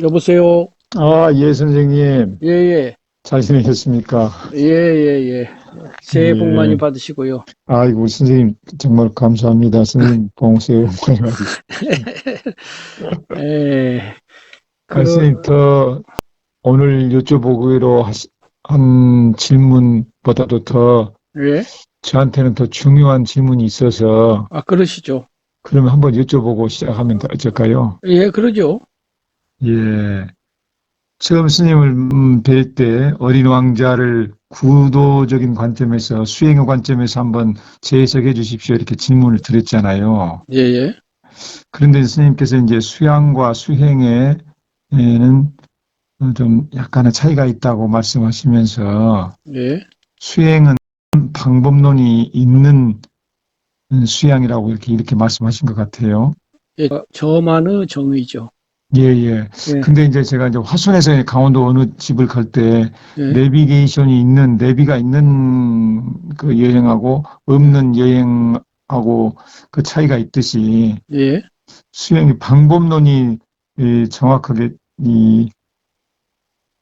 여보세요? 예, 선생님. 예, 예. 잘 지내셨습니까? 예, 예, 예. 새해 복 많이 예. 받으시고요. 아이고, 선생님, 정말 감사합니다. 선생님, 봉쇄 많이 받으십시오. 예. 선생님, 오늘 여쭤보기로 한 질문보다도 예? 저한테는 더 중요한 질문이 있어서, 아, 그러시죠. 그러면 한번 여쭤보고 시작하면 어떨까요? 예, 그러죠. 예. 처음 스님을 뵐 때 어린 왕자를 구도적인 관점에서 수행의 관점에서 한번 재해석해 주십시오. 이렇게 질문을 드렸잖아요. 예, 예. 그런데 스님께서 이제 수양과 수행에는 좀 약간의 차이가 있다고 말씀하시면서 예. 수행은 방법론이 있는 수양이라고 이렇게 말씀하신 것 같아요. 예. 저만의 정의죠. 예, 예. 예, 근데 이제 제가 이제 화순에서 강원도 어느 집을 갈 때 예, 내비가 있는 그 여행하고 없는 여행하고 그 차이가 있듯이 예. 수행의 방법론이 정확하게 이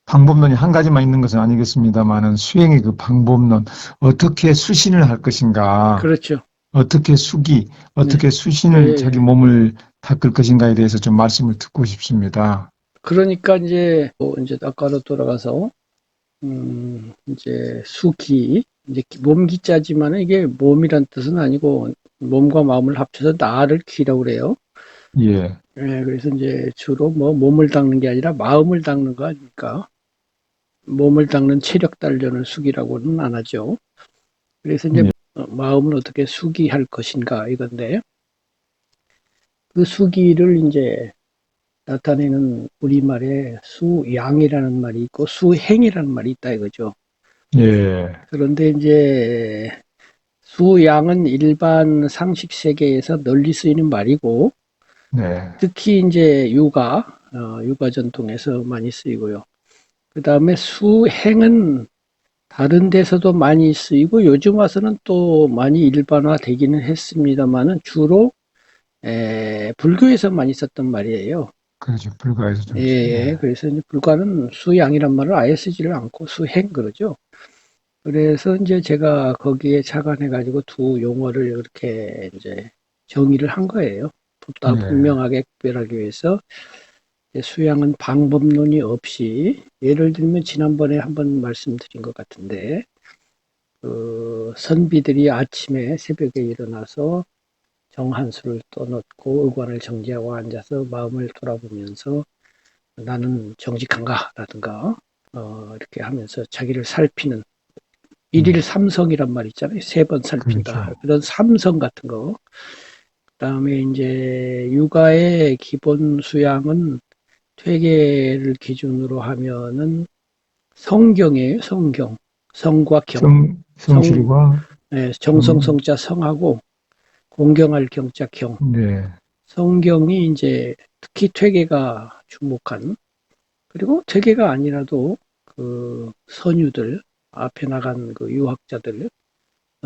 방법론이 한 가지만 있는 것은 아니겠습니다만은 수행의 그 방법론 어떻게 수신을 할 것인가 그렇죠. 어떻게 네. 어떻게 예, 수신을 예. 자기 예. 몸을 닦을 것인가에 대해서 좀 말씀을 듣고 싶습니다. 그러니까 이제 아까로 돌아가서, 이제 수기, 이제 몸기자지만 이게 몸이란 뜻은 아니고 몸과 마음을 합쳐서 나를 기라고 그래요. 예. 예, 그래서 이제 주로 뭐 몸을 닦는 게 아니라 마음을 닦는 거 아닙니까? 몸을 닦는 체력 단련을 수기라고는 안 하죠. 그래서 이제 예. 마음을 어떻게 수기할 것인가 이건데 그 수기를 이제 나타내는 우리말에 수양이라는 말이 있고 수행이라는 말이 있다 이거죠. 예. 그런데 이제 수양은 일반 상식 세계에서 널리 쓰이는 말이고 네. 특히 이제 육아 전통에서 많이 쓰이고요. 그 다음에 수행은 다른 데서도 많이 쓰이고 요즘 와서는 또 많이 일반화되기는 했습니다만은 주로 불교에서 많이 썼던 말이에요. 그렇죠. 불가에서 예, 좀, 예. 그래서 이제 불가는 수양이란 말을 아예 쓰지를 않고 수행 그러죠. 그래서 이제 제가 거기에 착안해 가지고 두 용어를 이렇게 이제 정의를 한 거예요. 보다 예. 분명하게 구별하기 위해서 수양은 방법론이 없이 예를 들면 지난번에 한번 말씀드린 것 같은데 그 선비들이 아침에 새벽에 일어나서 정한수를 떠놓고 의관을 정지하고 앉아서 마음을 돌아보면서 나는 정직한가라든가 이렇게 하면서 자기를 살피는 일일 음. 삼성이란 말 있잖아요. 세 번 살핀다. 그렇죠. 그런 삼성 같은 거. 그다음에 이제 육아의 기본 수양은 퇴계를 기준으로 하면은 성경이에요. 성경. 성과 경. 성, 성실과 경, 정성성자 성하고 공경할 경자 경. 네. 성경이 이제 특히 퇴계가 주목한 그리고 퇴계가 아니라도 그 선유들 앞에 나간 그 유학자들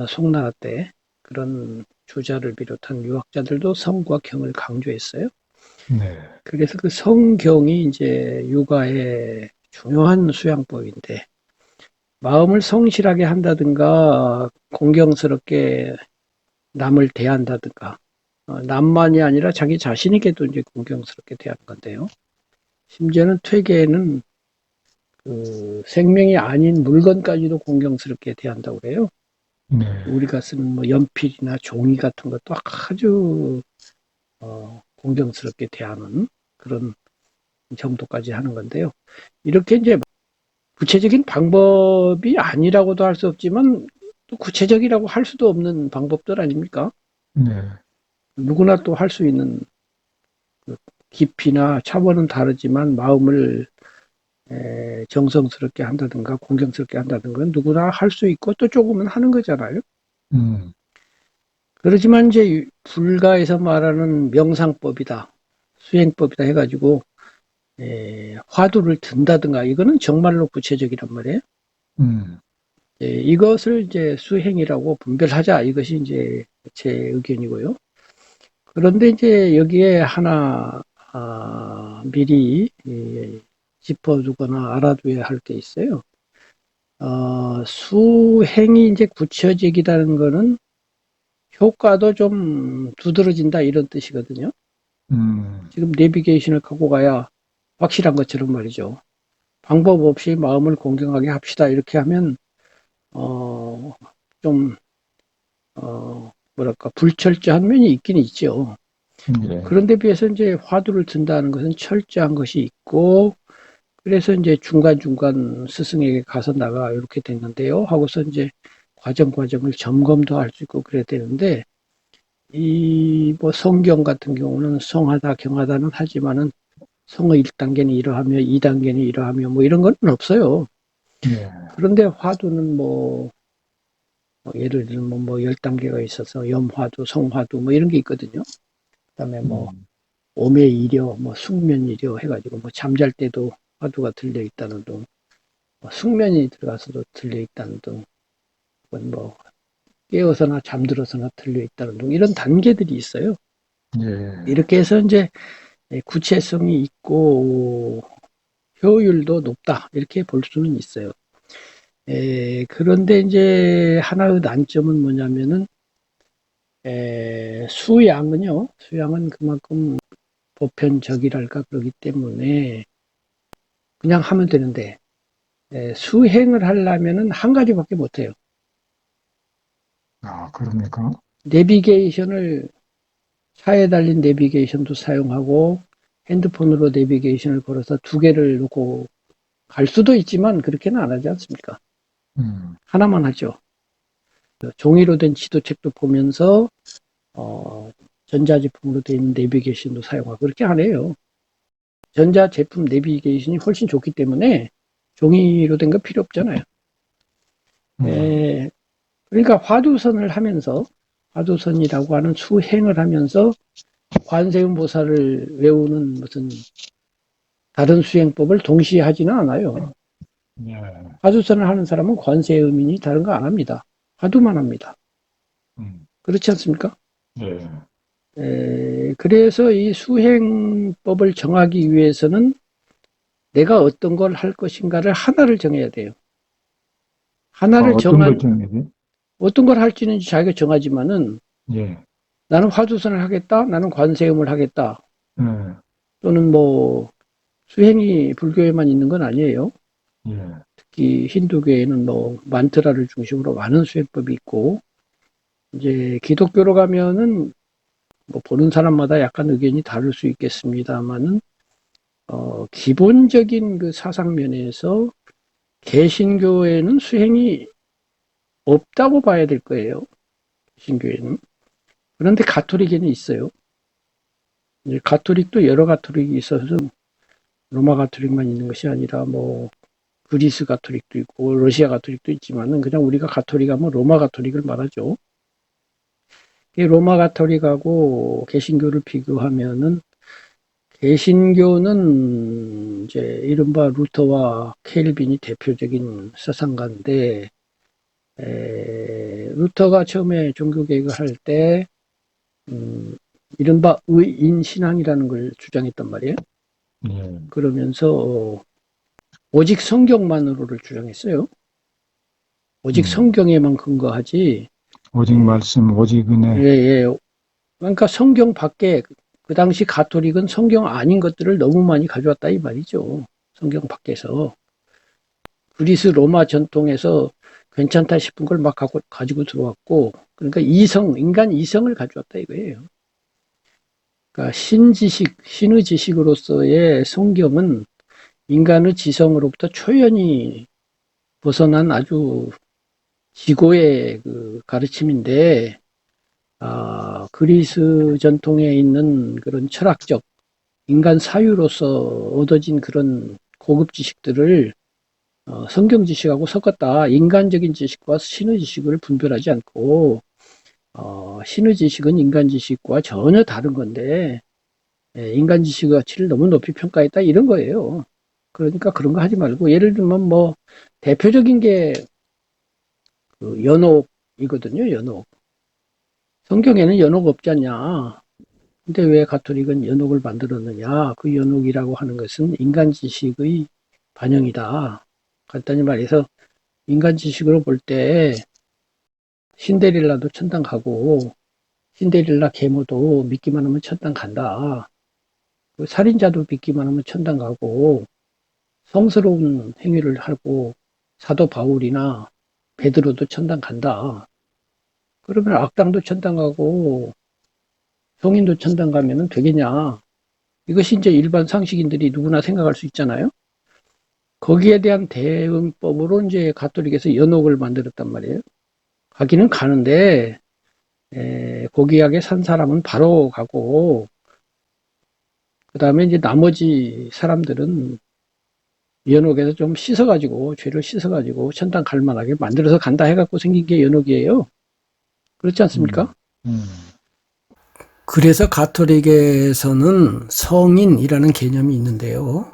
송나라 때 그런 주자를 비롯한 유학자들도 성과 경을 강조했어요. 네. 그래서 그 성경이 이제 육아의 중요한 수양법인데 마음을 성실하게 한다든가 공경스럽게 남을 대한다든가 남만이 아니라 자기 자신에게도 이제 공경스럽게 대하는 건데요. 심지어는 퇴계에는 그 생명이 아닌 물건까지도 공경스럽게 대한다고 그래요. 네. 우리가 쓰는 뭐 연필이나 종이 같은 것도 아주 공경스럽게 대하는 그런 정도까지 하는 건데요. 이렇게 이제 구체적인 방법이 아니라고도 할 수 없지만 또 구체적이라고 할 수도 없는 방법들 아닙니까? 네. 누구나 또 할 수 있는 그 깊이나 차원은 다르지만 마음을 정성스럽게 한다든가 공경스럽게 한다든가 누구나 할 수 있고 또 조금은 하는 거잖아요. 음. 그렇지만 이제 불가에서 말하는 명상법이다, 수행법이다 해가지고 화두를 든다든가 이거는 정말로 구체적이란 말이에요. 음. 이것을 이제 수행이라고 분별하자 이것이 이제 제 의견이고요. 그런데 이제 여기에 하나 미리 짚어두거나 알아둬야 할 게 있어요. 수행이 이제 굳혀지기라는 거는 효과도 좀 두드러진다 이런 뜻이거든요. 지금 내비게이션을 갖고 가야 확실한 것처럼 말이죠. 방법 없이 마음을 공경하게 합시다 이렇게 하면 좀 뭐랄까 불철저한 면이 있긴 있죠. 예. 그런데 비해서 이제 화두를 든다는 것은 철저한 것이 있고, 그래서 이제 중간중간 스승에게 가서 나가 이렇게 됐는데요 하고서 이제 과정을 점검도 할 수 있고 그래야 되는데, 이 뭐 성경 같은 경우는 성하다 경하다는 하지만은 성의 1단계는 이러하며 2단계는 이러하며 뭐 이런 건 없어요. 예. 그런데 화두는 뭐 예를 들면 뭐 10단계가 있어서 염화두, 성화두 뭐 이런 게 있거든요. 그다음에 뭐 오매이려, 뭐 숙면이려 해가지고 뭐 잠잘 때도 화두가 들려 있다는 등, 뭐 숙면이 들어가서도 들려 있다는 등, 뭐 깨어서나 잠들어서나 들려 있다는 등 이런 단계들이 있어요. 예. 이렇게 해서 이제 구체성이 있고 효율도 높다 이렇게 볼 수는 있어요. 그런데 이제 하나의 난점은 뭐냐면은 수양은 그만큼 보편적이랄까 그러기 때문에 그냥 하면 되는데 수행을 하려면은 한 가지밖에 못해요. 아, 그럽니까? 내비게이션을 차에 달린 내비게이션도 사용하고 핸드폰으로 내비게이션을 걸어서 두 개를 놓고 갈 수도 있지만 그렇게는 안 하지 않습니까? 하나만 하죠. 종이로 된 지도책도 보면서 전자제품으로 된 내비게이션도 사용하고 그렇게 안 해요. 전자제품 내비게이션이 훨씬 좋기 때문에 종이로 된 거 필요 없잖아요. 그러니까 화두선이라고 하는 수행을 하면서 관세음보살을 외우는 무슨 다른 수행법을 동시에 하지는 않아요. 예. 화두선을 하는 사람은 관세음이니 다른 거 안 합니다. 화두만 합니다. 그렇지 않습니까? 그래서 이 수행법을 정하기 위해서는 내가 어떤 걸 할 것인가를 하나를 정해야 돼요. 하나를 어떤 걸 정해야 돼? 어떤 걸 할지는 자기가 정하지만은 예. 나는 화두선을 하겠다, 나는 관세음을 하겠다, 예. 또는 뭐 수행이 불교에만 있는 건 아니에요. 예. 특히 힌두교에는 뭐 만트라를 중심으로 많은 수행법이 있고, 이제 기독교로 가면은 뭐 보는 사람마다 약간 의견이 다를 수 있겠습니다만은 기본적인 그 사상면에서 개신교에는 수행이 없다고 봐야 될 거예요. 개신교에는. 그런데 가톨릭에는 있어요. 이제 가톨릭도 여러 가톨릭이 있어서 로마 가톨릭만 있는 것이 아니라 뭐 그리스 가톨릭도 있고 러시아 가톨릭도 있지만은 그냥 우리가 가톨릭 하면 로마 가톨릭을 말하죠. 이 로마 가톨릭하고 개신교를 비교하면은 개신교는 이제 이른바 루터와 켈빈이 대표적인 사상가인데 루터가 처음에 종교개혁을 할 때 이른바 의인신앙이라는 걸 주장했단 말이에요. 그러면서 오직 성경만으로를 주장했어요. 오직 성경에만 근거하지. 오직 말씀, 오직 은혜. 예. 그러니까 성경 밖에 그 당시 가톨릭은 성경 아닌 것들을 너무 많이 가져왔다 이 말이죠. 성경 밖에서. 그리스 로마 전통에서 괜찮다 싶은 걸 막 가지고 들어왔고, 그러니까 인간 이성을 가져왔다 이거예요. 그러니까 신의 지식으로서의 성경은 인간의 지성으로부터 초연히 벗어난 아주 지고의 그 가르침인데, 그리스 전통에 있는 그런 철학적 인간 사유로서 얻어진 그런 고급 지식들을 성경 지식하고 섞었다. 인간적인 지식과 신의 지식을 분별하지 않고 신의 지식은 인간 지식과 전혀 다른 건데 인간 지식의 가치를 너무 높이 평가했다 이런 거예요. 그러니까 그런 거 하지 말고 예를 들면 뭐 대표적인 게 그 연옥이거든요. 연옥. 성경에는 연옥 없지 않냐. 근데 왜 가톨릭은 연옥을 만들었느냐? 그 연옥이라고 하는 것은 인간 지식의 반영이다. 간단히 말해서 인간 지식으로 볼 때 신데렐라도 천당 가고 신데렐라 계모도 믿기만 하면 천당 간다. 그 살인자도 믿기만 하면 천당 가고 성스러운 행위를 하고 사도 바울이나 베드로도 천당 간다. 그러면 악당도 천당 가고 성인도 천당 가면은 되겠냐? 이것이 이제 일반 상식인들이 누구나 생각할 수 있잖아요. 거기에 대한 대응법으로 이제 가톨릭에서 연옥을 만들었단 말이에요. 가기는 가는데 고귀하게 산 사람은 바로 가고 그 다음에 이제 나머지 사람들은 연옥에서 좀 씻어가지고 죄를 씻어가지고 천당 갈 만하게 만들어서 간다 해갖고 생긴 게 연옥이에요. 그렇지 않습니까? 그래서 가톨릭에서는 성인이라는 개념이 있는데요.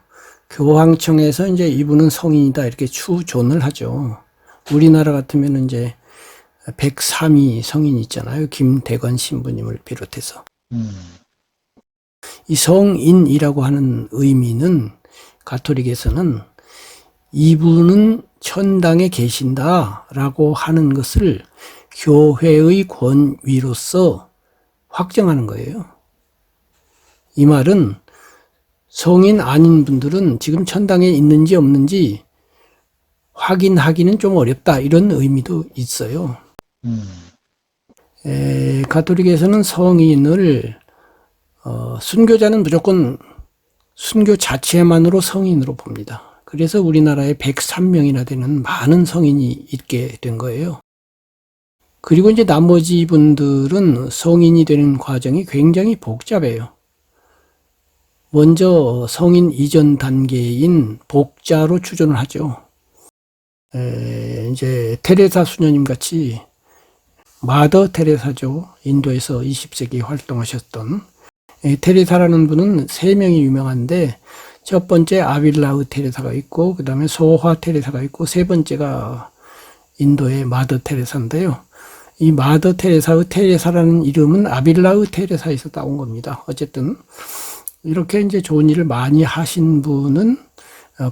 교황청에서 이제 이분은 성인이다 이렇게 추존을 하죠. 우리나라 같으면 이제 103위 성인이 있잖아요. 김대건 신부님을 비롯해서. 이 성인이라고 하는 의미는 가톨릭에서는 이분은 천당에 계신다라고 하는 것을 교회의 권위로서 확정하는 거예요. 이 말은 성인 아닌 분들은 지금 천당에 있는지 없는지 확인하기는 좀 어렵다 이런 의미도 있어요. 가톨릭에서는 성인을 순교자는 무조건 순교 자체만으로 성인으로 봅니다. 그래서 우리나라에 103명이나 되는 많은 성인이 있게 된 거예요. 그리고 이제 나머지 분들은 성인이 되는 과정이 굉장히 복잡해요. 먼저 성인 이전 단계인 복자로 추존을 하죠. 이제 테레사 수녀님 같이 마더 테레사죠. 인도에서 20세기 활동하셨던 테레사라는 분은 3명이 유명한데 첫 번째 아빌라우 테레사가 있고 그 다음에 소화 테레사가 있고 세 번째가 인도의 마더 테레사인데요. 이 마더 테레사의 테레사라는 이름은 아빌라우 테레사에서 따온 겁니다. 어쨌든 이렇게 이제 좋은 일을 많이 하신 분은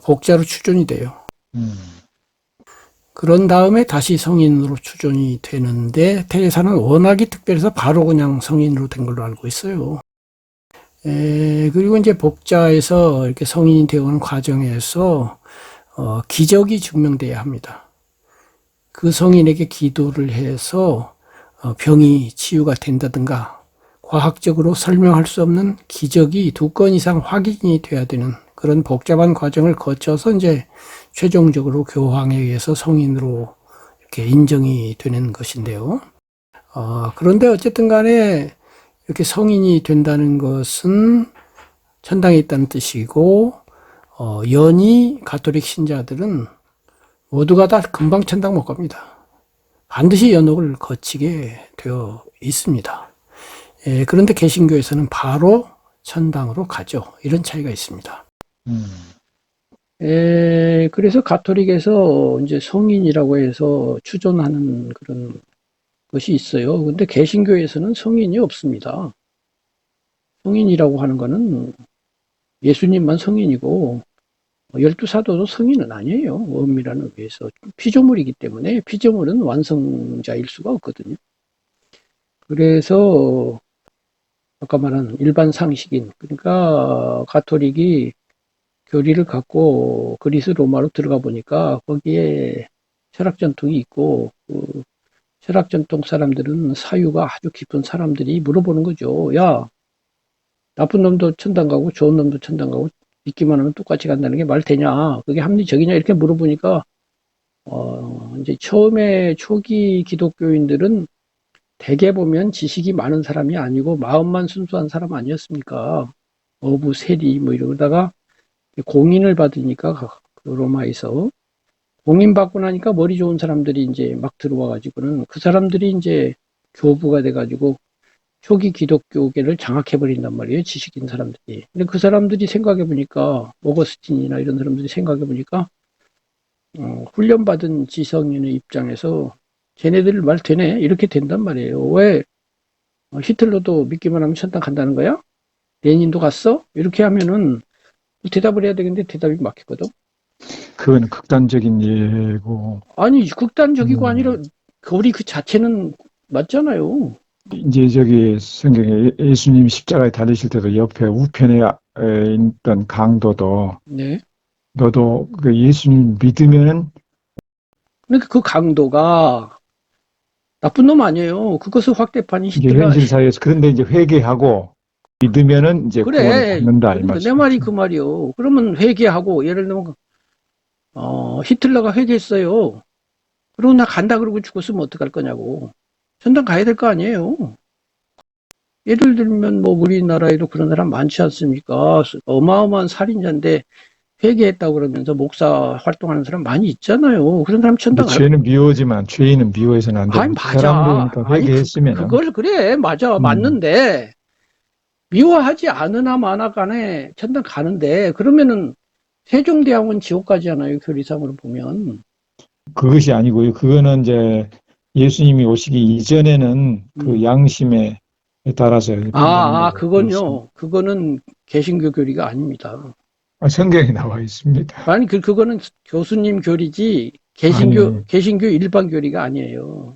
복자로 추존이 돼요. 그런 다음에 다시 성인으로 추존이 되는데 테레사는 워낙에 특별해서 바로 그냥 성인으로 된 걸로 알고 있어요. 그리고 이제 복자에서 이렇게 성인이 되어가는 과정에서 기적이 증명돼야 합니다. 그 성인에게 기도를 해서 병이 치유가 된다든가 과학적으로 설명할 수 없는 기적이 2건 이상 확인이 돼야 되는 그런 복잡한 과정을 거쳐서 이제 최종적으로 교황에 의해서 성인으로 이렇게 인정이 되는 것인데요. 그런데 어쨌든 간에 이렇게 성인이 된다는 것은 천당에 있다는 뜻이고, 연이 가톨릭 신자들은 모두가 다 금방 천당 못 갑니다. 반드시 연옥을 거치게 되어 있습니다. 그런데 개신교에서는 바로 천당으로 가죠. 이런 차이가 있습니다. 그래서 가톨릭에서 이제 성인이라고 해서 추존하는 그런 것이 있어요. 근데 개신교에서는 성인이 없습니다. 성인이라고 하는 거는 예수님만 성인이고 12사도도 성인은 아니에요. 엄밀한 의미에서 피조물이기 때문에 피조물은 완성자일 수가 없거든요. 그래서 아까 말한 일반 상식인, 그러니까 가톨릭이 교리를 갖고 그리스 로마로 들어가 보니까 거기에 철학 전통이 있고 그 철학 전통 사람들은 사유가 아주 깊은 사람들이 물어보는 거죠. 야, 나쁜 놈도 천당 가고 좋은 놈도 천당 가고 믿기만 하면 똑같이 간다는 게 말 되냐? 그게 합리적이냐? 이렇게 물어보니까 이제 처음에 초기 기독교인들은 대개 보면 지식이 많은 사람이 아니고 마음만 순수한 사람 아니었습니까? 어부, 세리 뭐 이러다가 공인을 받으니까 그 로마에서 공인받고 나니까 머리 좋은 사람들이 이제 막 들어와 가지고는 그 사람들이 이제 교부가 돼 가지고 초기 기독교계를 장악해 버린단 말이에요. 지식인 사람들이. 근데 그 사람들이 생각해 보니까 오거스틴이나 이런 사람들이 생각해 보니까 훈련받은 지성인의 입장에서 쟤네들 말 되네 이렇게 된단 말이에요. 왜 히틀러도 믿기만 하면 천당 간다는 거야? 레닌도 갔어? 이렇게 하면은 대답을 해야 되겠는데 대답이 막혔거든. 그건 극단적인 예고, 아니, 극단적이고 아니라 음, 거리 그 자체는 맞잖아요. 이제 저기 성경에 예수님 십자가에 달리실 때도 옆에 우편에 있던 강도도 네. 너도 그 예수님 믿으면 그러니까 그 강도가 나쁜 놈 아니에요. 그것을 확대판이 이제 히틀러, 현실 사회에서 그런데 이제 회개하고 믿으면은 이제 구원을 그래. 받는다 이 그러니까 내 말이 그 말씀이죠. 말이요. 그러면 회개하고, 예를 들면, 히틀러가 회개했어요. 그러고 나 간다 그러고 죽었으면 어떡할 거냐고. 전당 가야 될 거 아니에요. 예를 들면 뭐 우리나라에도 그런 사람 많지 않습니까? 어마어마한 살인자인데 회개했다고 그러면서 목사 활동하는 사람 많이 있잖아요. 그런 사람 근데 천당 갈, 죄는 미워지만 죄인은 미워해서는 안 아니, 되는 거죠. 맞아. 사람들이니까 아니, 회개했으면은 그걸, 그래. 맞아. 음, 맞는데, 미워하지 않으나 마나 간에 천당 가는데, 그러면은 세종대왕은 지옥 가잖아요. 교리상으로 보면. 그것이 아니고요. 그거는 이제 예수님이 오시기 이전에는 그 음. 양심에 따라서 판단한다고 되어 있습니다. 그거는 개신교 교리가 아닙니다. 성경에 나와 있습니다. 아니, 그거는 교수님 교리지, 아니, 개신교 일반 교리가 아니에요.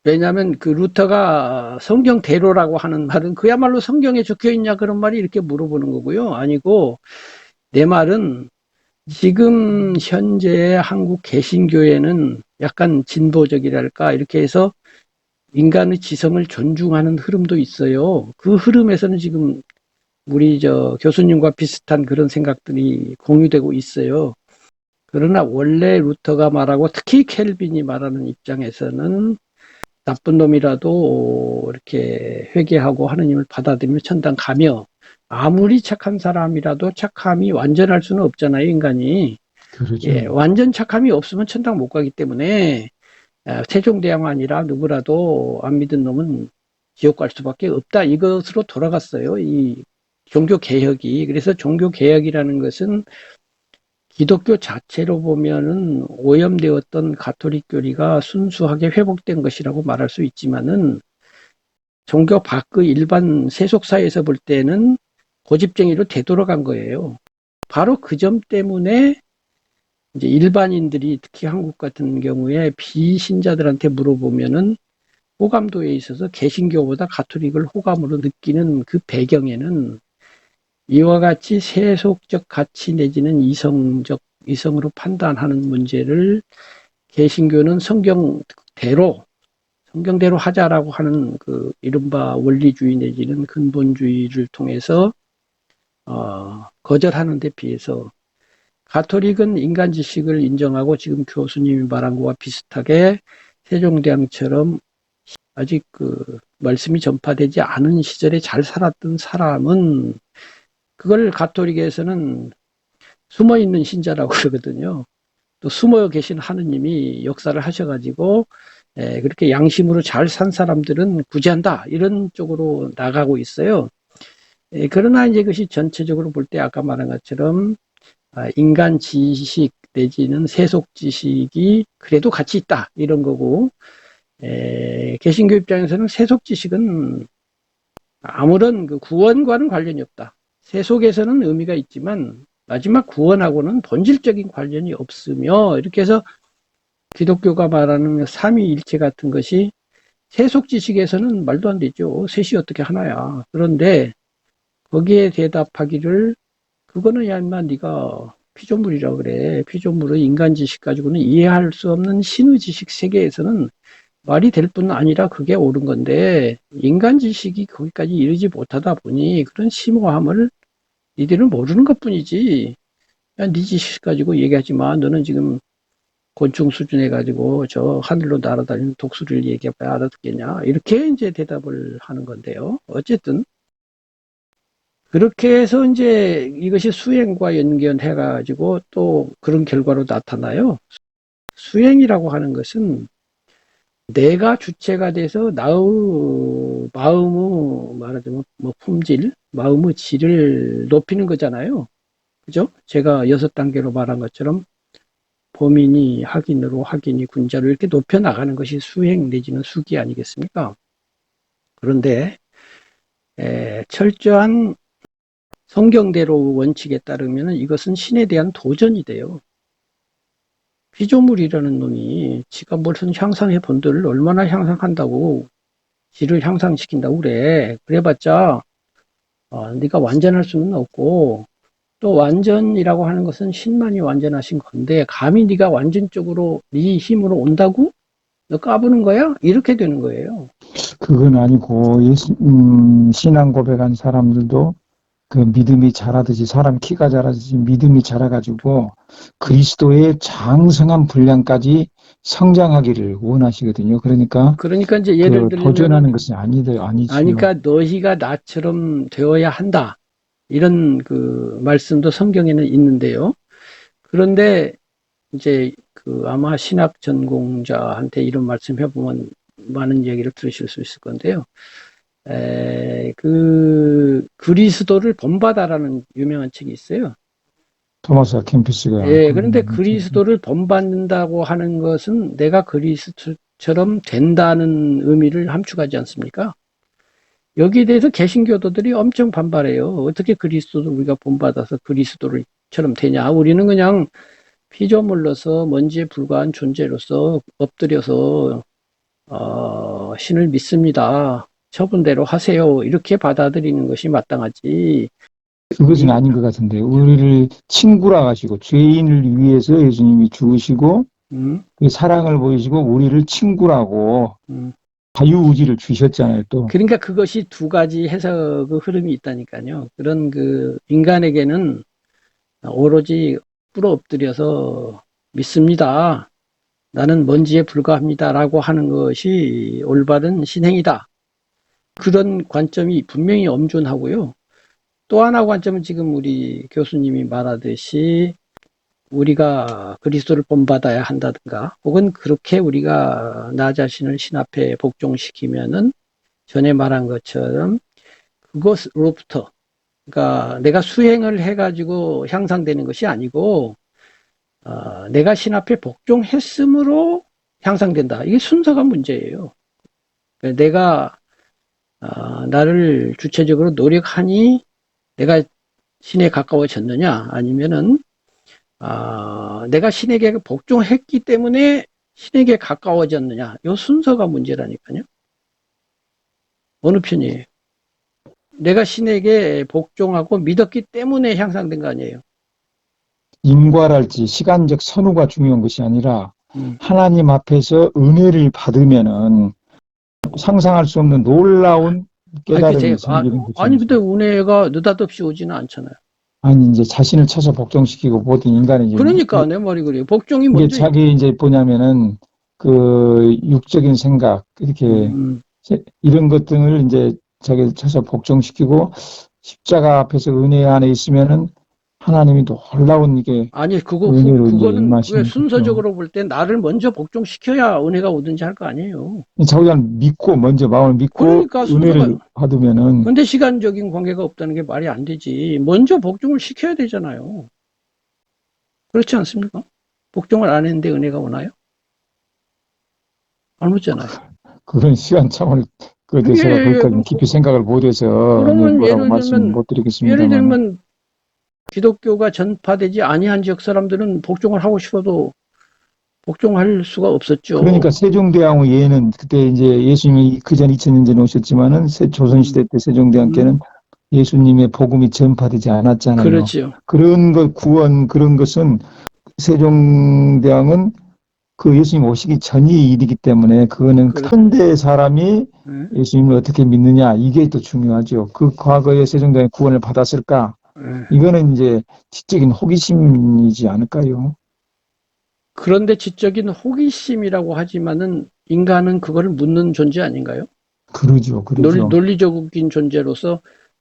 왜냐하면 그 루터가 성경대로라고 하는 말은 그야말로 성경에 적혀 있냐 그런 말이 이렇게 물어보는 거고요. 아니고 내 말은 지금 현재 한국 개신교에는 약간 진보적이랄까 이렇게 해서 인간의 지성을 존중하는 흐름도 있어요. 그 흐름에서는 지금 우리 저 교수님과 비슷한 그런 생각들이 공유되고 있어요. 그러나 원래 루터가 말하고 특히 켈빈이 말하는 입장에서는 나쁜 놈이라도 이렇게 회개하고 하느님을 받아들이며 천당 가며 아무리 착한 사람이라도 착함이 완전할 수는 없잖아요, 인간이. 예, 그러죠. 완전 착함이 없으면 천당 못 가기 때문에 세종대왕 아니라 누구라도 안 믿은 놈은 지옥 갈 수밖에 없다. 이것으로 돌아갔어요. 이 종교 개혁이. 그래서 종교 개혁이라는 것은 기독교 자체로 보면은 오염되었던 가톨릭 교리가 순수하게 회복된 것이라고 말할 수 있지만은 종교 밖의 일반 세속사에서 볼 때는 고집쟁이로 되돌아간 거예요. 바로 그 점 때문에 이제 일반인들이 특히 한국 같은 경우에 비신자들한테 물어보면은 호감도에 있어서 개신교보다 가톨릭을 호감으로 느끼는 그 배경에는 이와 같이 세속적 가치 내지는 이성으로 판단하는 문제를 개신교는 성경대로 하자라고 하는 그 이른바 원리주의 내지는 근본주의를 통해서 거절하는 데 비해서 가톨릭은 인간 지식을 인정하고 지금 교수님이 말한 것과 비슷하게 세종대왕처럼 아직 그 말씀이 전파되지 않은 시절에 잘 살았던 사람은 그걸 가톨릭에서는 숨어 있는 신자라고 그러거든요. 또 숨어 계신 하느님이 역사를 하셔가지고 그렇게 양심으로 잘 산 사람들은 구제한다 이런 쪽으로 나가고 있어요. 그러나 이제 그것이 전체적으로 볼 때 아까 말한 것처럼 인간 지식 내지는 세속 지식이 그래도 가치 있다 이런 거고 개신교 입장에서는 세속 지식은 아무런 그 구원과는 관련이 없다. 세속에서는 의미가 있지만 마지막 구원하고는 본질적인 관련이 없으며 이렇게 해서 기독교가 말하는 삼위일체 같은 것이 세속 지식에서는 말도 안 되죠. 셋이 어떻게 하나야. 그런데 거기에 대답하기를 그거는 야 인마 네가 피조물이라 그래. 피조물의 인간 지식 가지고는 이해할 수 없는 신의 지식 세계에서는 말이 될 뿐 아니라 그게 옳은 건데 인간 지식이 거기까지 이르지 못하다 보니 그런 심오함을 니들은 모르는 것뿐이지. 야, 네 지식 가지고 얘기하지 마. 너는 지금 곤충 수준에 가지고 저 하늘로 날아다니는 독수리를 얘기해봐야 알아듣겠냐. 이렇게 이제 대답을 하는 건데요. 어쨌든 그렇게 해서 이제 이것이 수행과 연결해 가지고 또 그런 결과로 나타나요. 수행이라고 하는 것은 내가 주체가 돼서 나의 마음의 말하자면 뭐 품질, 마음의 질을 높이는 거잖아요. 그죠? 제가 6단계로 말한 것처럼 범인이 학인으로 학인이 군자로 이렇게 높여 나가는 것이 수행 내지는 수기 아니겠습니까? 그런데 철저한 성경대로 원칙에 따르면 이것은 신에 대한 도전이 돼요. 피조물이라는 놈이 지가 무슨 향상의 본들을 얼마나 향상한다고 지를 향상시킨다고 그래. 그래봤자 네가 완전할 수는 없고, 또 완전이라고 하는 것은 신만이 완전하신 건데 감히 네가 완전적으로 네 힘으로 온다고? 너 까부는 거야? 이렇게 되는 거예요. 그건 아니고 신앙 고백한 사람들도 그 믿음이 자라듯이 사람 키가 자라듯이 믿음이 자라가지고 그리스도의 장성한 분량까지 성장하기를 원하시거든요. 그러니까 그러니까 이제 예를 그 들면은, 도전하는 것은 아니지요. 그러니까 너희가 나처럼 되어야 한다. 이런 그 말씀도 성경에는 있는데요. 그런데 이제 그 아마 신학 전공자한테 이런 말씀 해보면 많은 얘기를 들으실 수 있을 건데요. 그 그리스도를 본받아라는 유명한 책이 있어요. 토마스 캠피스가 그런데 그리스도를 본받는다고 하는 것은 내가 그리스도처럼 된다는 의미를 함축하지 않습니까? 여기에 대해서 개신교도들이 엄청 반발해요. 어떻게 그리스도를 우리가 본받아서 그리스도처럼 되냐? 우리는 그냥 피조물로서 먼지에 불과한 존재로서 엎드려서 신을 믿습니다. 처분대로 하세요. 이렇게 받아들이는 것이 마땅하지. 그것은 아닌 것 같은데 우리를 친구라 하시고 죄인을 위해서 예수님이 죽으시고 그 사랑을 보이시고 우리를 친구라고 자유의지를 주셨잖아요. 또 그러니까 그것이 두 가지 해석 그 흐름이 있다니까요. 그런 그 인간에게는 오로지 꿇어 엎드려서 믿습니다. 나는 먼지에 불과합니다라고 하는 것이 올바른 신행이다. 그런 관점이 분명히 엄존하고요. 또 하나 관점은 지금 우리 교수님이 말하듯이 우리가 그리스도를 본받아야 한다든가 혹은 그렇게 우리가 나 자신을 신 앞에 복종시키면은 전에 말한 것처럼 그것으로부터 그러니까 내가 수행을 해가지고 향상되는 것이 아니고 내가 신 앞에 복종했으므로 향상된다. 이게 순서가 문제예요. 내가 나를 주체적으로 노력하니 내가 신에 가까워졌느냐 아니면은 내가 신에게 복종했기 때문에 신에게 가까워졌느냐 이 순서가 문제라니까요. 어느 편이에요? 내가 신에게 복종하고 믿었기 때문에 향상된 거 아니에요. 인과랄지 시간적 선후가 중요한 것이 아니라 하나님 앞에서 은혜를 받으면은 상상할 수 없는 놀라운 깨달음이 생기는 것이 아니 근데 은혜가 느닷없이 오지는 않잖아요. 아니 이제 자신을 쳐서 복종시키고 모든 인간이 그러니까 내 말이 그래요. 복종이 이게 먼저 자기 이제 뭐냐면은 그 육적인 생각 이렇게 이런 것들을 이제 자기를 쳐서 복종시키고 십자가 앞에서 은혜 안에 있으면은 하나님이 놀라운 이게 아니 은혜로 이제 그거는 왜 임하시는 거죠. 순서적으로 볼 때 나를 먼저 복종시켜야 은혜가 오든지 할 거 아니에요. 자기가 믿고 먼저 마음을 믿고 그러니까 순서가 은혜를 받으면은 근데 시간적인 관계가 없다는 게 말이 안 되지. 먼저 복종을 시켜야 되잖아요. 그렇지 않습니까? 복종을 안 했는데 은혜가 오나요? 안 오잖아요. 그런 시간차원을 그 제가 거기까지 깊이 생각을 못해서 그러면 뭐라고 말씀 못 예를 드리겠습니다만 들면 기독교가 전파되지 아니한 지역 사람들은 복종을 하고 싶어도 복종할 수가 없었죠. 그러니까 세종대왕의 예는 그때 이제 예수님이 그전 2000년 전에 오셨지만은 조선시대 때 세종대왕께는 예수님의 복음이 전파되지 않았잖아요. 그렇지요. 그런 것 구원 그런 것은 세종대왕은 그 예수님 오시기 전이 일이기 때문에 그거는 현대 사람이 예수님을 어떻게 믿느냐 이게 또 중요하죠. 그 과거에 세종대왕이 구원을 받았을까? 이거는 이제 지적인 호기심이지 않을까요? 그런데 지적인 호기심이라고 하지만은 인간은 그거를 묻는 존재 아닌가요? 그러죠. 논리적인 존재로서.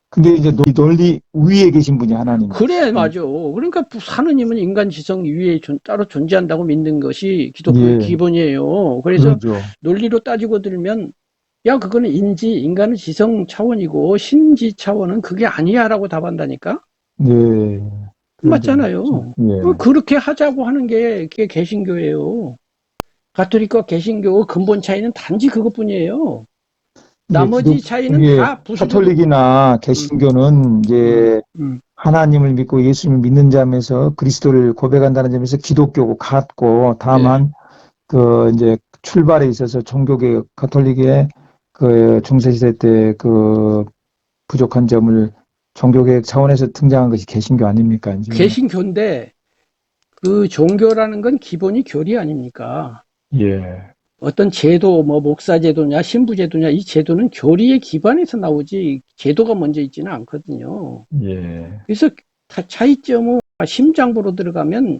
근데 이제 논리 위에 계신 분이 하나님. 그래, 맞아. 그러니까 하느님은 인간 지성 위에 따로 존재한다고 믿는 것이 기독교의 기본이에요. 그래서 논리로 따지고 들면 야, 그거는 인간은 지성 차원이고 신지 차원은 그게 아니야라고 답한다니까. 네. 맞잖아요. 그렇게 하자고 하는 게 그게 개신교예요. 가톨릭과 개신교 근본 차이는 단지 그것뿐이에요. 나머지 차이는 이게 다 부수적으로. 카톨릭이나 개신교는 이제 하나님을 믿고 예수님을 믿는 점에서 그리스도를 고백한다는 점에서 기독교고 같고, 다만 그 이제 출발에 있어서 종교개혁 가톨릭의 그 중세시대 때 그 부족한 점을 종교개혁 차원에서 등장한 것이 개신교 아닙니까? 이제. 개신교인데 그 종교라는 건 기본이 교리 아닙니까? 예. 어떤 제도, 뭐 목사 제도냐, 신부 제도냐, 이 제도는 교리의 기반에서 나오지 제도가 먼저 있지는 않거든요. 예. 그래서 차이점은 심장부로 들어가면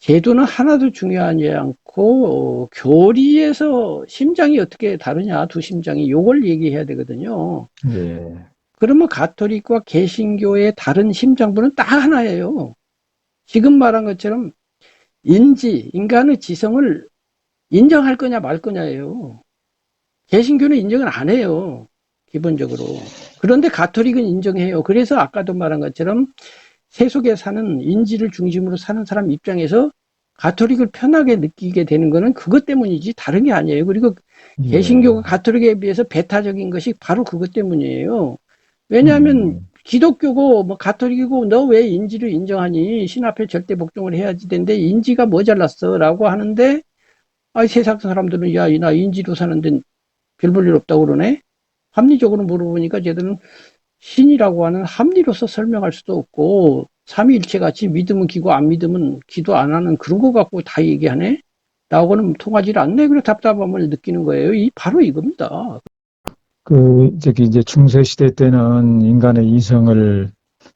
제도는 하나도 중요하지 않고 교리에서 심장이 어떻게 다르냐, 두 심장이 요걸 얘기해야 되거든요. 예. 그러면 가톨릭과 개신교의 다른 심장부는 딱 하나예요. 지금 말한 것처럼 인간의 지성을 인정할 거냐 말 거냐예요. 개신교는 인정을 안 해요. 기본적으로. 그런데 가톨릭은 인정해요. 그래서 아까도 말한 것처럼 세속에 사는 인지를 중심으로 사는 사람 입장에서 가톨릭을 편하게 느끼게 되는 거는 그것 때문이지 다른 게 아니에요. 그리고 개신교가 가톨릭에 비해서 배타적인 것이 바로 그것 때문이에요. 왜냐하면 기독교고 뭐 가톨릭이고 너 왜 인지를 인정하니? 신 앞에 절대 복종을 해야지 되는데 인지가 모자랐어 라고 하는데 세상 사람들은 야, 나 인지로 사는데 별 볼 일 없다고 그러네? 합리적으로 물어보니까 쟤들은 신이라고 하는 합리로서 설명할 수도 없고 삼위일체 같이 믿으면 기고 안 믿으면 기도 안 하는 그런 거 갖고 다 얘기하네? 나하고는 통하지 않네? 그래 답답함을 느끼는 거예요. 바로 이겁니다. 이제 중세시대 때는 인간의 이성을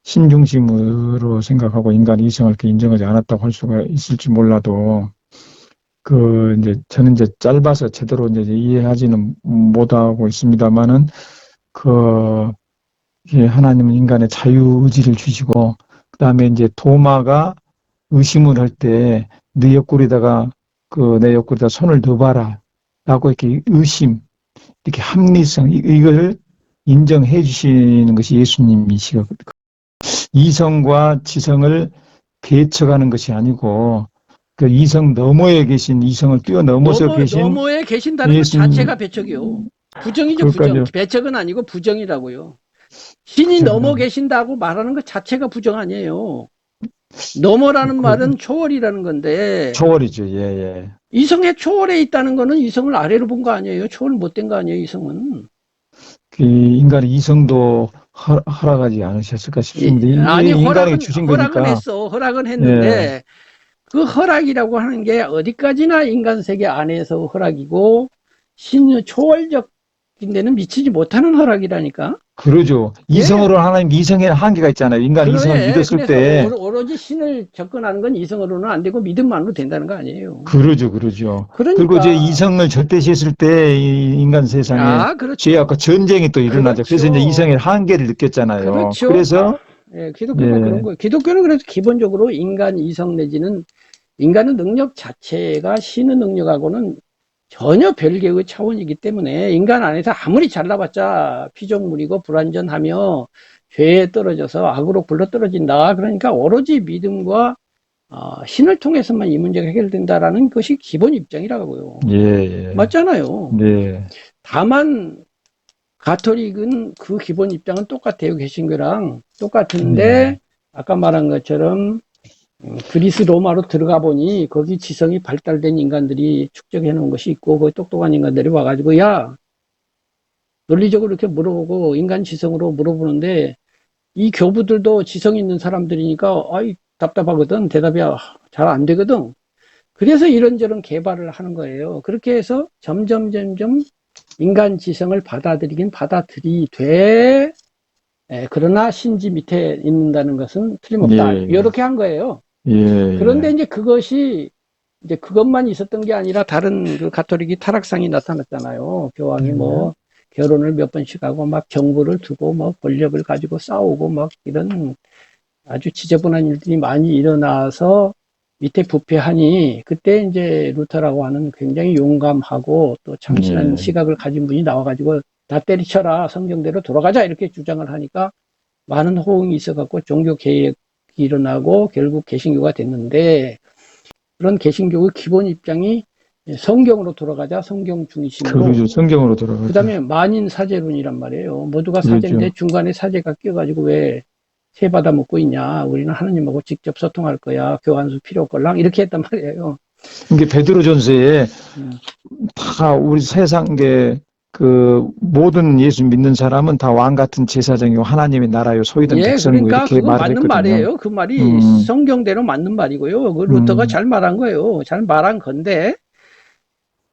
신중심으로 생각하고 인간의 이성을 이렇게 인정하지 않았다고 할 수가 있을지 몰라도, 이제 저는 이제 짧아서 제대로 이제 이해하지는 못하고 있습니다만은, 하나님은 인간의 자유의지를 주시고, 그 다음에 이제 도마가 의심을 할 때 내 옆구리에다가 내 옆구리에다 손을 넣어봐라 라고 이렇게 의심, 이렇게 합리성, 이걸 인정해 주시는 것이 예수님이시고, 이성과 지성을 배척하는 것이 아니고, 그 이성 너머에 계신, 이성을 뛰어넘어서 계신 너머에 계신다는 것 예수님, 자체가 배척이요. 부정이죠, 부정. 배척은 아니고 부정이라고요. 신이 넘어 계신다고 말하는 것 자체가 부정 아니에요. 넘어라는 말은 초월이라는 건데. 초월이죠, 예, 예. 이성의 초월에 있다는 거는 이성을 아래로 본 거 아니에요. 초월 못된 거 아니에요, 이성은. 인간의 이성도 허락하지 않으셨을까 싶습니다. 아니, 인간에게 주신 허락은 거니까. 했어. 허락은 했는데, 그 허락이라고 하는 게 어디까지나 인간 세계 안에서 허락이고, 신의 초월적 데는 미치지 못하는 허락이라니까. 그러죠. 이성으로 하나님 이성에는 한계가 있잖아요. 인간 이성을 믿었을 때. 오로지 신을 접근하는 건 이성으로는 안 되고 믿음만으로 된다는 거 아니에요. 그러죠. 그리고 이제 이성을 절대시했을 때 인간 세상에 죄악과 전쟁이 또 일어나죠. 그래서 이제 이성의 한계를 느꼈잖아요. 그래서 기독교가 그런 거예요. 기독교는 그래서 기본적으로 인간 이성 내지는 인간의 능력 자체가 신의 능력하고는 전혀 별개의 차원이기 때문에 인간 안에서 아무리 잘나봤자 피조물이고 불완전하며 죄에 떨어져서 악으로 굴러떨어진다. 그러니까 오로지 믿음과 신을 통해서만 이 문제가 해결된다라는 것이 기본 입장이라고요. 맞잖아요. 다만 가톨릭은 그 기본 입장은 똑같아요. 개신교랑 똑같은데 아까 말한 것처럼 그리스 로마로 들어가 보니 거기 지성이 발달된 인간들이 축적해 놓은 것이 있고 거기 똑똑한 인간들이 와가지고 야 논리적으로 이렇게 물어보고 인간 지성으로 물어보는데 이 교부들도 지성 있는 사람들이니까 답답하거든. 대답이 잘 안 되거든. 그래서 이런저런 개발을 하는 거예요. 그렇게 해서 점점 인간 지성을 받아들이긴 받아들이되 그러나 신지 밑에 있는다는 것은 틀림없다. 이렇게 한 거예요. 그런데 이제 그것이 이제 그것만 있었던 게 아니라 다른 그 가톨릭이 타락상이 나타났잖아요. 교황이 뭐 결혼을 몇 번씩 하고 막 정부를 두고 뭐 권력을 가지고 싸우고 막 이런 아주 지저분한 일들이 많이 일어나서 밑에 부패하니 그때 이제 루터라고 하는 굉장히 용감하고 또 참신한 시각을 가진 분이 나와가지고 다 때리쳐라 성경대로 돌아가자 이렇게 주장을 하니까 많은 호응이 있어갖고 종교 개혁이 일어나고 결국 개신교가 됐는데 그런 개신교의 기본 입장이 성경으로 돌아가자. 성경 중심으로. 그러죠. 성경으로 돌아가죠. 그다음에 만인 사제론이란 말이에요. 모두가 그렇죠. 사제인데 중간에 사제가 껴가지고 왜 세 받아 먹고 있냐. 우리는 하느님하고 직접 소통할 거야. 교환수 필요 없걸랑 이렇게 했단 말이에요. 이게 베드로전서에 다 우리 세상에 그 모든 예수 믿는 사람은 다 왕 같은 제사장이고 하나님의 나라요 소유된 백성이고 그러니까 이렇게 그거 말을 맞는 했거든요. 말이에요. 그 말이 성경대로 맞는 말이고요. 그 루터가 잘 말한 거예요. 잘 말한 건데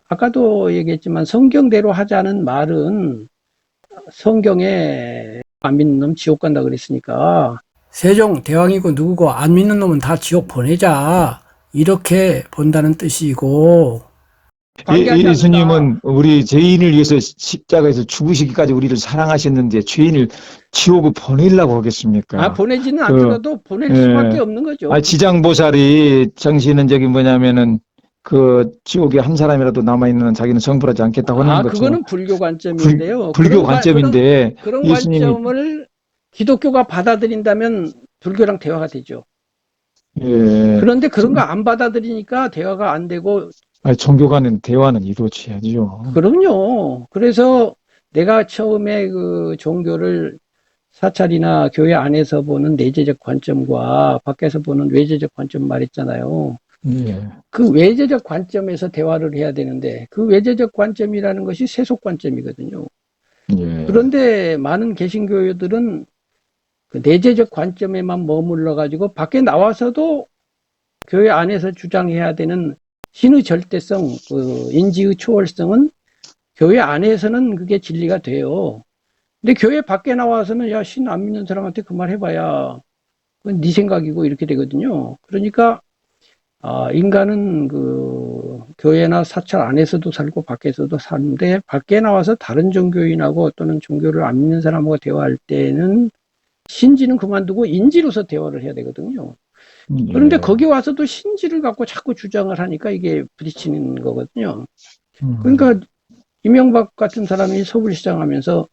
아까도 얘기했지만 성경대로 하자는 말은 성경에 안 믿는 놈 지옥 간다 그랬으니까 세종 대왕이고 누구고 안 믿는 놈은 다 지옥 보내자 이렇게 본다는 뜻이고 예수님은 우리 죄인을 위해서 십자가에서 죽으시기까지 우리를 사랑하셨는데 죄인을 지옥을 보내려고 하겠습니까? 보내지는 않더라도 보낼 수밖에 없는 거죠. 지장보살이 정신은 저기 뭐냐면은 그 지옥에 한 사람이라도 남아있는 자기는 성불하지 않겠다고 하는 거죠. 그거는 불교 관점인데요. 불교 관점인데 그런 예수님이 관점을 기독교가 받아들인다면 불교랑 대화가 되죠. 예. 그런데 그런 거 안 받아들이니까 대화가 안 되고 종교 간의 대화는 이루어져야죠. 그럼요. 그래서 내가 처음에 그 종교를 사찰이나 교회 안에서 보는 내재적 관점과 밖에서 보는 외재적 관점 말했잖아요. 예. 그 외재적 관점에서 대화를 해야 되는데 그 외재적 관점이라는 것이 세속 관점이거든요. 예. 그런데 많은 개신교들은 그 내재적 관점에만 머물러 가지고 밖에 나와서도 교회 안에서 주장해야 되는 신의 절대성, 그 인지의 초월성은 교회 안에서는 그게 진리가 돼요. 근데 교회 밖에 나와서는 야, 신 안 믿는 사람한테 그 말 해봐야 그건 네 생각이고 이렇게 되거든요. 그러니까 인간은 그 교회나 사찰 안에서도 살고 밖에서도 사는데 밖에 나와서 다른 종교인하고 또는 종교를 안 믿는 사람하고 대화할 때는 신지는 그만두고 인지로서 대화를 해야 되거든요. 그런데 거기 와서도 신지를 갖고 자꾸 주장을 하니까 이게 부딪히는 거거든요. 그러니까 이명박 같은 사람이 서울시장 하면서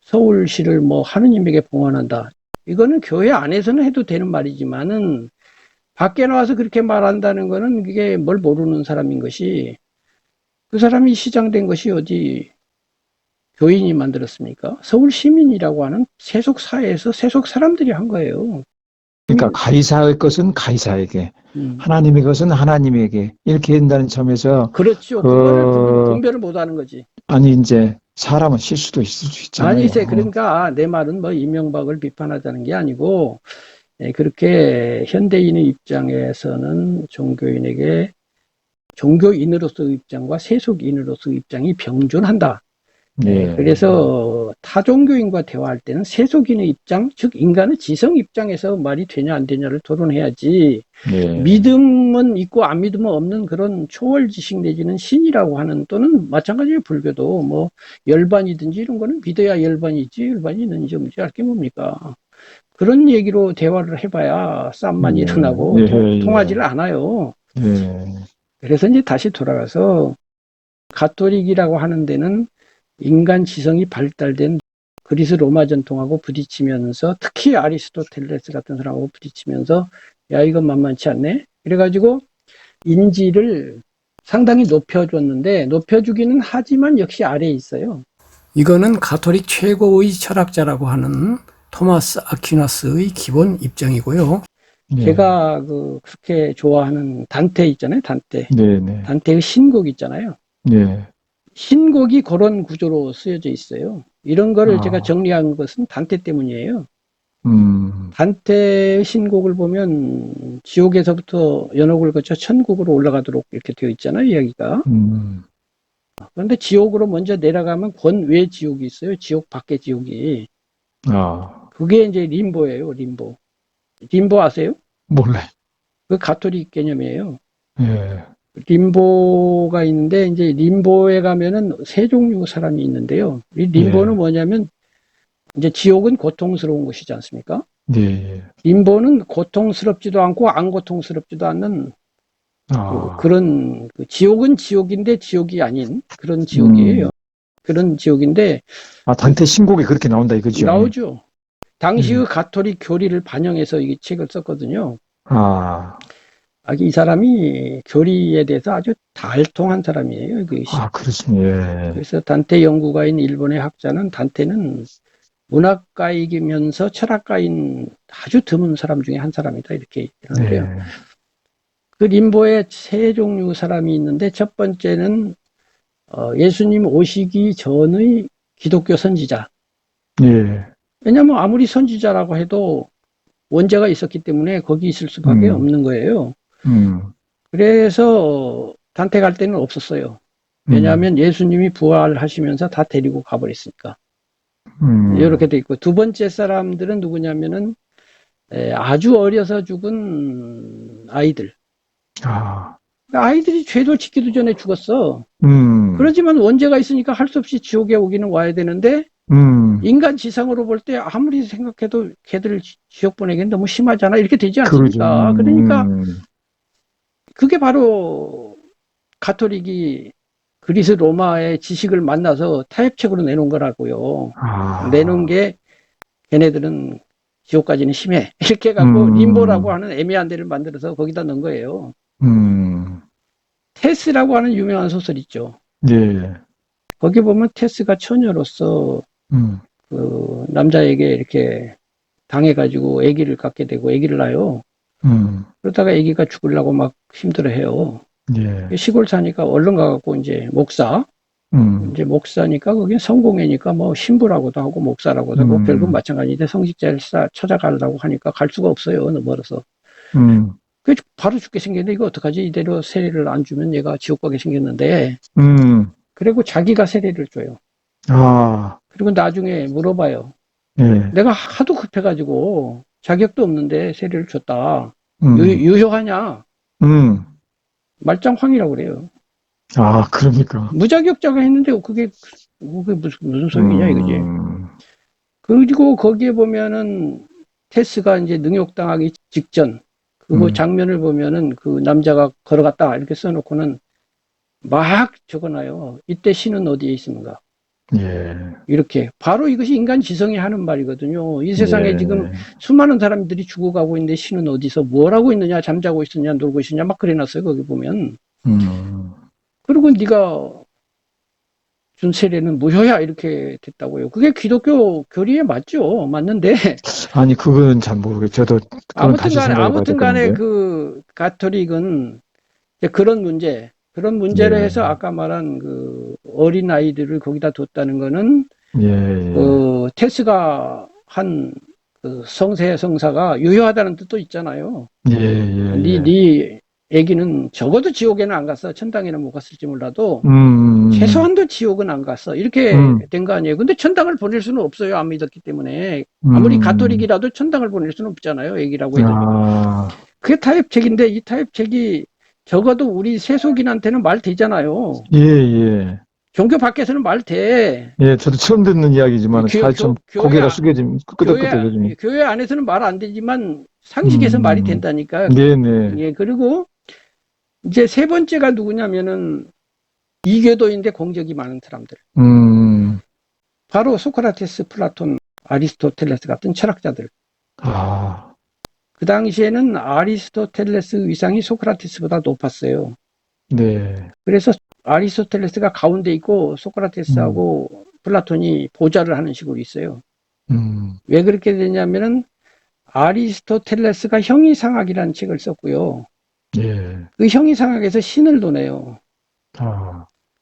서울시를 뭐 하느님에게 봉헌한다. 이거는 교회 안에서는 해도 되는 말이지만은 밖에 나와서 그렇게 말한다는 거는 그게 뭘 모르는 사람인 것이 그 사람이 시장 된 것이 어디 교인이 만들었습니까? 서울 시민이라고 하는 세속 사회에서 세속 사람들이 한 거예요. 그러니까 가이사의 것은 가이사에게, 하나님의 것은 하나님에게 이렇게 된다는 점에서 그렇죠. 그거를 분별을 못하는 거지. 아니 이제 사람은 실수도 있을 수 있잖아요. 아니 이제 그러니까 내 말은 뭐 이명박을 비판하자는 게 아니고 그렇게 현대인의 입장에서는 종교인에게 종교인으로서의 입장과 세속인으로서의 입장이 병존한다. 네. 그래서 타종교인과 대화할 때는 세속인의 입장, 즉 인간의 지성 입장에서 말이 되냐 안 되냐를 토론해야지 네. 믿음은 있고 안 믿음은 없는 그런 초월 지식 내지는 신이라고 하는 또는 마찬가지로 불교도 뭐 열반이든지 이런 거는 믿어야 열반이지 열반이 있는지 없는지 알 게 뭡니까? 그런 얘기로 대화를 해봐야 싸움만 일어나고 통하지를 않아요. 그래서 이제 다시 돌아가서 가톨릭이라고 하는 데는 인간 지성이 발달된 그리스 로마 전통하고 부딪히면서 특히 아리스토텔레스 같은 사람하고 부딪히면서 야 이건 만만치 않네. 그래가지고 인지를 상당히 높여줬는데 높여주기는 하지만 역시 아래에 있어요. 이거는 가톨릭 최고의 철학자라고 하는 토마스 아퀴나스의 기본 입장이고요. 제가 그렇게 좋아하는 단테 있잖아요. 단테. 단테의 신곡 있잖아요. 신곡이 그런 구조로 쓰여져 있어요. 이런 거를 제가 정리한 것은 단테 때문이에요. 단테의 신곡을 보면 지옥에서부터 연옥을 거쳐 천국으로 올라가도록 이렇게 되어 있잖아요. 이야기가. 그런데 지옥으로 먼저 내려가면 권외 지옥이 있어요. 지옥 밖에 지옥이. 그게 이제 림보예요. 림보. 림보 아세요? 몰라요. 그 가톨릭 개념이에요. 림보가 있는데 이제 림보에 가면은 세 종류 사람이 있는데요. 이 림보는 뭐냐면 이제 지옥은 고통스러운 곳이지 않습니까? 림보는 고통스럽지도 않고 안 고통스럽지도 않는 그런 지옥은 지옥인데 지옥이 아닌 그런 지옥이에요. 그런 지옥인데 단테 신곡이 그렇게 나온다 이거죠? 나오죠. 당시의 가톨릭 교리를 반영해서 이 책을 썼거든요. 이 사람이 교리에 대해서 아주 달통한 사람이에요. 그렇습니다. 예. 그래서 단테 연구가인 일본의 학자는 단테는 문학가이면서 철학가인 아주 드문 사람 중에 한 사람이다 이렇게 하는데요. 네. 그 림보에 세 종류 사람이 있는데 첫 번째는 예수님 오시기 전의 기독교 선지자. 예. 왜냐하면 아무리 선지자라고 해도 원죄가 있었기 때문에 거기 있을 수밖에 없는 거예요. 그래서 단테 갈 때는 없었어요. 왜냐하면 예수님이 부활하시면서 다 데리고 가버렸으니까. 이렇게 돼 있고, 두 번째 사람들은 누구냐면은 아주 어려서 죽은 아이들. 아이들이 죄를 짓기도 전에 죽었어. 그렇지만 원죄가 있으니까 할 수 없이 지옥에 오기는 와야 되는데 인간 지상으로 볼 때 아무리 생각해도 걔들 지옥 보내기는 너무 심하잖아. 이렇게 되지 않습니까? 그러니까 그게 바로 가톨릭이 그리스 로마의 지식을 만나서 타협책으로 내놓은 거라고요. 내놓은 게 걔네들은 지옥까지는 심해. 이렇게 해갖고 림보라고 하는 애매한 데를 만들어서 거기다 넣은 거예요. 테스라고 하는 유명한 소설 있죠. 예. 거기 보면 테스가 처녀로서 그 남자에게 이렇게 당해가지고 아기를 갖게 되고 아기를 낳아요. 그러다가 아기가 죽으려고 막 힘들어해요. 예. 시골 사니까 얼른 가갖고 이제 목사, 이제 목사니까 그게 성공회니까 뭐 신부라고도 하고 목사라고도 하고 결국 마찬가지인데 성직자를 찾아가려고 하니까 갈 수가 없어요. 너무 멀어서. 그 바로 죽게 생겼는데 이거 어떡하지? 이대로 세례를 안 주면 얘가 지옥 가게 생겼는데. 그리고 자기가 세례를 줘요. 그리고 나중에 물어봐요. 예. 내가 하도 급해가지고 자격도 없는데 세례를 줬다. 유효하냐? 말짱황이라고 그래요. 그러니까. 무자격자가 했는데 그게 무슨 소리냐 이거지. 그리고 거기에 보면은 테스가 이제 능욕당하기 직전 그 장면을 보면은 그 남자가 걸어갔다 이렇게 써놓고는 막 적어놔요. 이때 신은 어디에 있습니까? 예. 이렇게 바로 이것이 인간 지성이 하는 말이거든요. 이 세상에 예. 지금 수많은 사람들이 죽어가고 있는데 신은 어디서 뭘 하고 있느냐, 잠자고 있느냐, 놀고 있느냐 막 그래놨어요. 거기 보면. 그리고 네가 준 세례는 무효야 이렇게 됐다고요. 그게 기독교 교리에 맞죠. 맞는데 아니 그거는 잘 모르겠어요. 저도 그건 다시 생각해 봐야 될 아무튼간에 건데. 그 가톨릭은 그런 문제로 예. 해서 아까 말한 그 어린 아이들을 거기다 뒀다는 거는 예. 테스가 한 그 성사가 유효하다는 뜻도 있잖아요. 예. 네 애기는 적어도 지옥에는 안 갔어. 천당에는 못 갔을지 몰라도 최소한도 지옥은 안 갔어. 이렇게 된 거 아니에요. 근데 천당을 보낼 수는 없어요. 안 믿었기 때문에. 아무리 가톨릭이라도 천당을 보낼 수는 없잖아요. 애기라고 해도. 그게 타협책인데 이 타협책이 적어도 우리 세속인한테는 말 되잖아요. 예. 종교 밖에서는 말 돼. 예, 저도 처음 듣는 이야기지만 잘 좀 고개가 숙여지면 끄덕끄덕해지면. 교회 안에서는 말 안 되지만 상식에서 말이 된다니까요. 네네. 예, 그리고 이제 세 번째가 누구냐면은 이교도인데 공적이 많은 사람들. 바로 소크라테스, 플라톤, 아리스토텔레스 같은 철학자들. 그 당시에는 아리스토텔레스 위상이 소크라테스보다 높았어요. 네. 그래서 아리스토텔레스가 가운데 있고 소크라테스하고 플라톤이 보좌를 하는 식으로 있어요. 왜 그렇게 되냐면은 아리스토텔레스가 형이상학이라는 책을 썼고요. 예. 그 형이상학에서 신을 도내요.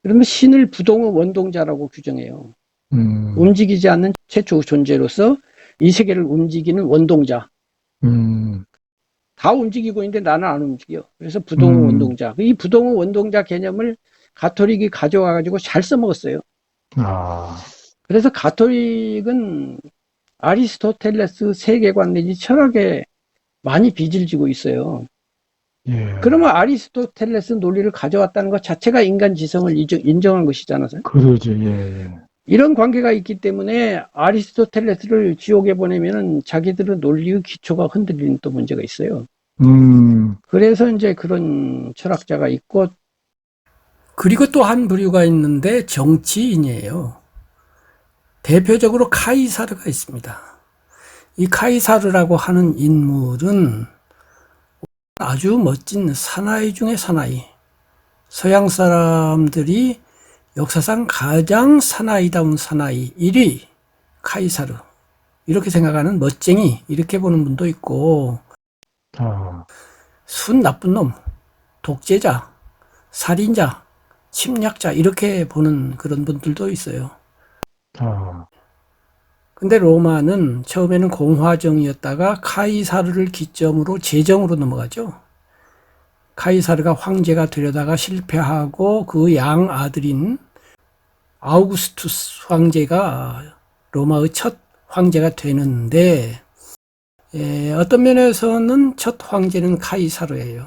그러면 신을 부동의 원동자라고 규정해요. 움직이지 않는 최초 존재로서 이 세계를 움직이는 원동자. 다 움직이고 있는데 나는 안 움직여. 그래서 부동의 원동자. 이 부동의 원동자 개념을 가톨릭이 가져와가지고 잘 써먹었어요. 그래서 가톨릭은 아리스토텔레스 세계관 내지 철학에 많이 빚을 지고 있어요. 예. 그러면 아리스토텔레스 논리를 가져왔다는 것 자체가 인간 지성을 인정한 것이잖아요. 그러죠. 예. 이런 관계가 있기 때문에 아리스토텔레스를 지옥에 보내면은 자기들의 논리의 기초가 흔들리는 또 문제가 있어요. 그래서 이제 그런 철학자가 있고, 그리고 또 한 부류가 있는데 정치인이에요. 대표적으로 카이사르가 있습니다. 이 카이사르라고 하는 인물은 아주 멋진 사나이 중에 사나이. 서양 사람들이 역사상 가장 사나이다운 사나이 1위 카이사르. 이렇게 생각하는 멋쟁이 이렇게 보는 분도 있고 순 나쁜 놈, 독재자, 살인자, 침략자 이렇게 보는 그런 분들도 있어요. 근데 로마는 처음에는 공화정이었다가 카이사르를 기점으로 제정으로 넘어가죠. 카이사르가 황제가 되려다가 실패하고 그 양 아들인 아우구스투스 황제가 로마의 첫 황제가 되는데 어떤 면에서는 첫 황제는 카이사르예요.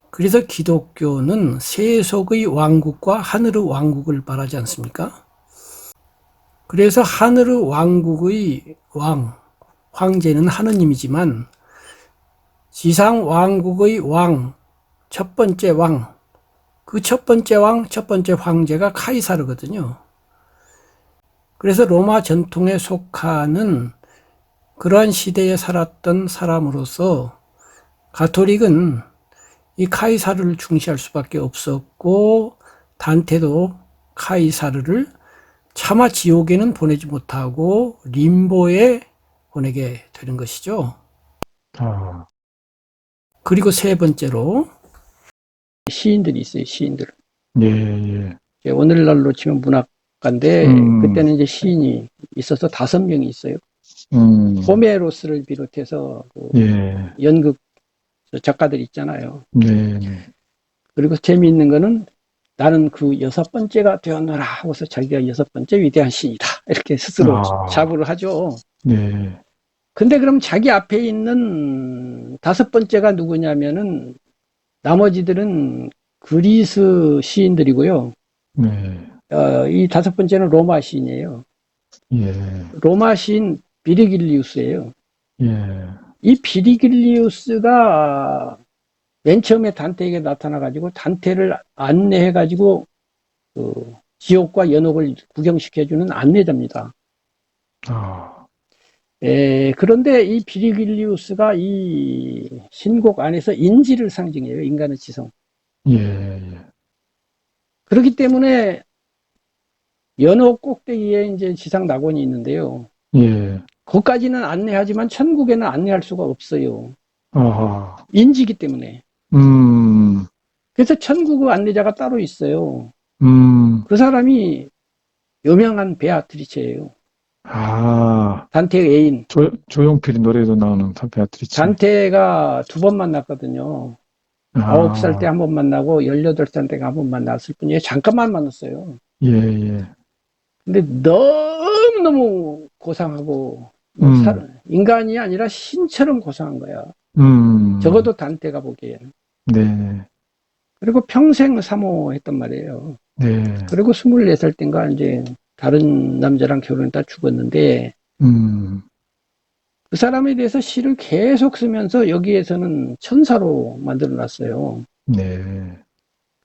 그래서 기독교는 세속의 왕국과 하늘의 왕국을 말하지 않습니까? 그래서 하늘의 왕국의 황제는 하느님이지만 지상 왕국의 첫 번째 그 첫 번째 황제가 카이사르거든요. 그래서 로마 전통에 속하는 그러한 시대에 살았던 사람으로서 가톨릭은 이 카이사르를 중시할 수밖에 없었고 단테도 카이사르를 차마 지옥에는 보내지 못하고 림보에 보내게 되는 것이죠. 그리고 세 번째로 시인들이 있어요. 시인들. 오늘날로 치면 문학가인데 그때는 이제 시인이 있어서 5명이 있어요. 호메로스를 비롯해서 연극 작가들 있잖아요. 그리고 재미있는 거는 나는 그 6번째가 되었노라 하고서 자기가 6번째 위대한 시인이다 이렇게 스스로 자부를 하죠. 근데 그럼 자기 앞에 있는 5번째가 누구냐면은 나머지들은 그리스 시인들이고요. 이 5번째는 로마 시인이에요. 로마 시인 비리길리우스예요. 이 비리길리우스가 맨 처음에 단테에게 나타나가지고 단테를 안내해가지고 지옥과 연옥을 구경시켜주는 안내자입니다. 그런데 이 비리길리우스가 이 신곡 안에서 인지를 상징해요. 인간의 지성. 그렇기 때문에 연옥 꼭대기에 이제 지상 낙원이 있는데요. 거기까지는 안내하지만 천국에는 안내할 수가 없어요. 인지기 때문에. 그래서 천국의 안내자가 따로 있어요. 그 사람이 유명한 베아트리체예요. 단테의 애인. 조용필이 노래도 나오는 베아트리체. 단테가 2번 만났거든요. 9살 때 1번 만나고 18살 때 1번 만났을 뿐이에요. 잠깐만 만났어요. 근데 너무너무 고상하고 인간이 아니라 신처럼 고상한 거야. 적어도 단테가 보기에는. 그리고 평생 사모했단 말이에요. 그리고 24살 때인가 이제 다른 남자랑 결혼했다 죽었는데 그 사람에 대해서 시를 계속 쓰면서 여기에서는 천사로 만들어 놨어요.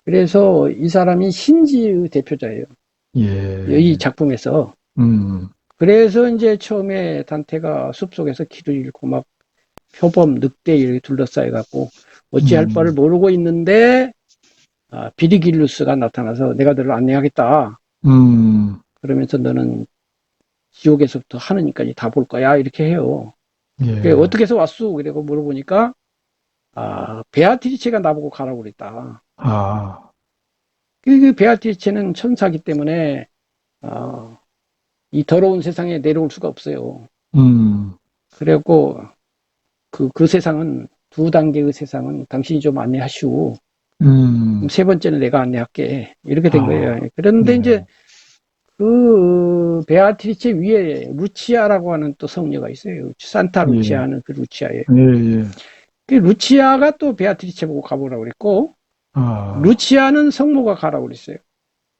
그래서 이 사람이 신지의 대표자예요. 이 작품에서. 그래서 이제 처음에 단테가 숲속에서 길을 잃고 막 표범, 늑대 이렇게 둘러싸여 갖고 어찌할 바를 모르고 있는데 비리길루스가 나타나서 내가 너를 안내하겠다. 그러면서 너는 지옥에서부터 하느님까지 다 볼 거야 이렇게 해요. 어떻게 해서 왔수? 그러고 물어보니까 베아트리체가 나보고 가라고 그랬다. 그 베아트리체는 천사기 때문에 이 더러운 세상에 내려올 수가 없어요. 그래갖고 그 세상은 2단계의 세상은 당신이 좀 안내하시오. 세 번째는 내가 안내할게. 이렇게 된 거예요. 그런데 이제 그 베아트리체 위에 루치아라고 하는 또 성녀가 있어요. 산타 루치아는 그 루치아예요. 그 루치아가 또 베아트리체 보고 가보라고 그랬고 루치아는 성모가 가라고 그랬어요.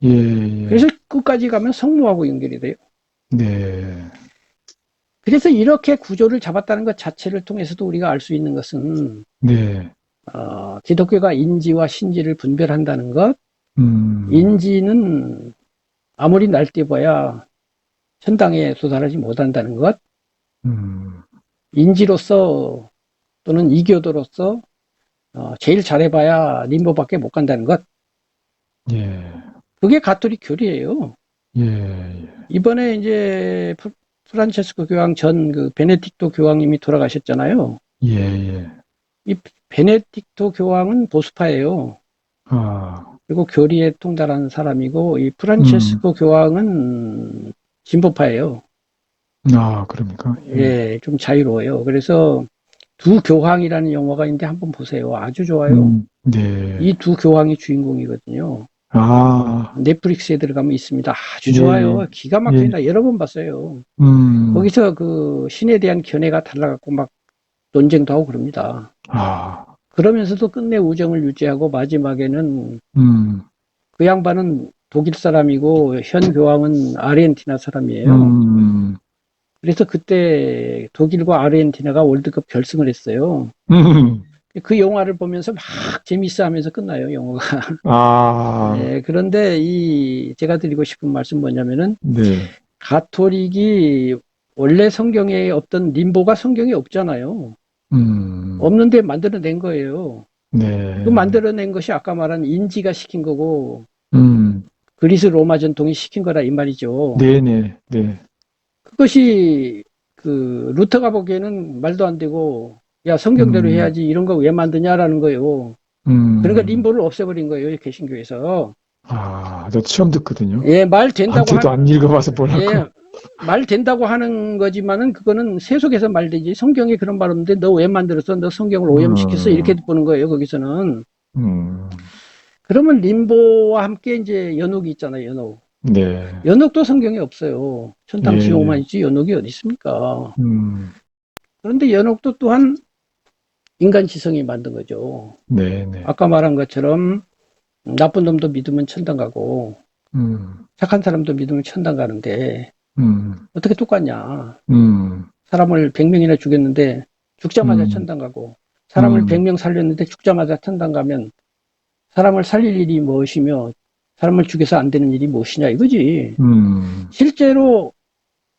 그래서 끝까지 가면 성모하고 연결이 돼요. 그래서 이렇게 구조를 잡았다는 것 자체를 통해서도 우리가 알 수 있는 것은 기독교가 인지와 신지를 분별한다는 것. 인지는 아무리 날뛰어봐야 천당에 도달하지 못한다는 것. 인지로서 또는 이교도로서 제일 잘해봐야 림보밖에 못 간다는 것. 예. 그게 가톨릭 교리예요. 예. 이번에 이제 프란체스코 교황 전 그 베네딕토 교황님이 돌아가셨잖아요. 예. 예. 이 베네딕토 교황은 보수파예요. 아. 그리고 교리에 통달하는 사람이고, 이 음. 프란체스코 교황은 진보파예요. 아, 그럽니까? 예, 좀 자유로워요. 그래서 두 교황이라는 영화가 있는데 한번 보세요. 아주 좋아요. 네. 이 두 교황이 주인공이거든요. 아. 넷플릭스에 들어가면 있습니다. 아주 예, 예. 좋아요. 기가 예. 막힙니다. 여러 번 봤어요. 음. 거기서 그 신에 대한 견해가 달라갖고 막 논쟁도 하고 그럽니다. 아. 그러면서도 끝내 우정을 유지하고 마지막에는 음. 그 양반은 독일 사람이고 현 교황은 아르헨티나 사람이에요. 음. 그래서 그때 독일과 아르헨티나가 월드컵 결승을 했어요. 음. 그 영화를 보면서 막 재밌어 하면서 끝나요, 영화가. 아. 예, 그런데 제가 드리고 싶은 말씀 뭐냐면은, 네. 가톨릭이 원래 성경에 없던 림보가 성경에 없잖아요. 음. 없는데 만들어낸 거예요. 그 네. 만들어낸 것이 아까 말한 인지가 시킨 거고, 음. 그리스 로마 전통이 시킨 거라 이 말이죠. 네네. 네. 그것이 루터가 보기에는 말도 안 되고, 야, 성경대로 음. 해야지 이런 거 왜 만드냐라는 거예요. 그러니까 음. 림보를 없애버린 거예요, 개신교에서. 아, 저 처음 듣거든요. 예, 말 된다고 한테도 안 읽어봐서 예, 몰랐고. 말 된다고 하는 거지만은 그거는 세속에서 말되지. 성경에 그런 말 없는데 너 왜 만들었어? 너 성경을 오염시켰어? 이렇게 보는 거예요, 거기서는. 음. 그러면 림보와 함께 이제 연옥이 있잖아요, 연옥. 네. 연옥도 성경에 없어요. 예, 천당 지옥만 예. 있지 연옥이 어디 있습니까? 음. 그런데 연옥도 또한 인간 지성이 만든 거죠. 네네. 아까 말한 것처럼 나쁜 놈도 믿으면 천당 가고 음. 착한 사람도 믿으면 천당 가는데 음. 어떻게 똑같냐. 음. 사람을 100명이나 죽였는데 죽자마자 음. 천당 가고 사람을 100명 살렸는데 죽자마자 천당 가면 사람을 살릴 일이 무엇이며 사람을 죽여서 안 되는 일이 무엇이냐 이거지. 음. 실제로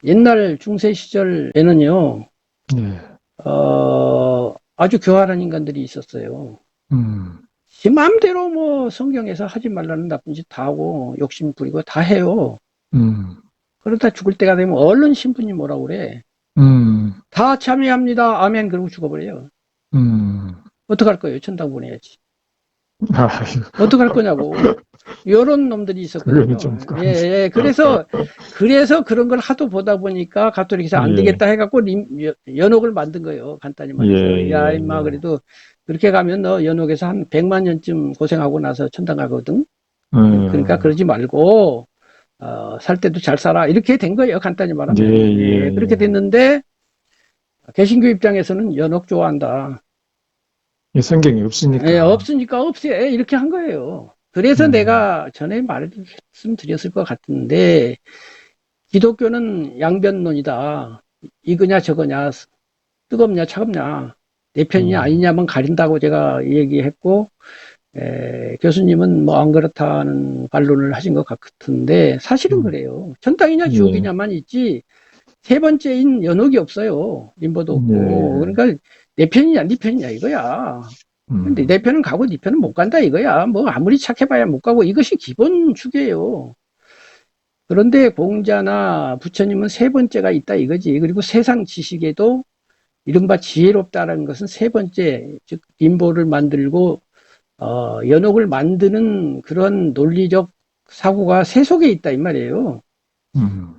옛날 중세 시절에는요. 네. 아주 교활한 인간들이 있었어요. 음. 지 마음대로 뭐 성경에서 하지 말라는 나쁜 짓 다 하고 욕심 부리고 다 해요. 음. 그러다 죽을 때가 되면 얼른 신부님 뭐라고 그래. 음. 다 참여합니다. 아멘. 그러고 죽어버려요. 음. 어떡할 거예요? 천당 보내야지. 아이고, 어떡할 거냐고. 이런 놈들이 그거는 있었거든요. 좀, 예, 예. 그래서 그런 걸 하도 보다 보니까 가톨릭에서 안 예, 되겠다 해갖고 연옥을 만든 거예요. 간단히 예, 말해서. 야, 예, 임마, 예. 그래도 그렇게 가면 너 연옥에서 한 100만 년쯤 고생하고 나서 천당 가거든. 그러니까 어, 그러지 말고, 살 때도 잘 살아. 이렇게 된 거예요. 간단히 예, 말하면. 예, 예, 그렇게 예. 됐는데, 개신교 입장에서는 연옥 좋아한다. 이 성경이 예, 없으니까. 없으니까 없애. 이렇게 한 거예요. 그래서 음. 내가 전에 말씀드렸을 것 같은데, 기독교는 양변론이다. 이거냐 저거냐, 뜨겁냐 차갑냐, 내 편이냐 음. 아니냐만 가린다고 제가 얘기했고, 교수님은 뭐 안 그렇다는 반론을 하신 것 같은데, 사실은 음. 그래요. 천당이냐 예, 지옥이냐만 있지, 세 번째인 연옥이 없어요. 림보도 없고. 예. 그러니까 내 편이냐 네 편이냐 이거야. 근데 음. 내 편은 가고 네 편은 못 간다 이거야. 뭐 아무리 착해봐야 못 가고 이것이 기본 주계예요. 그런데 공자나 부처님은 세 번째가 있다 이거지. 그리고 세상 지식에도 이른바 지혜롭다라는 것은 세 번째, 즉 림보를 만들고 연옥을 만드는 그런 논리적 사고가 세속에 있다 이 말이에요. 음.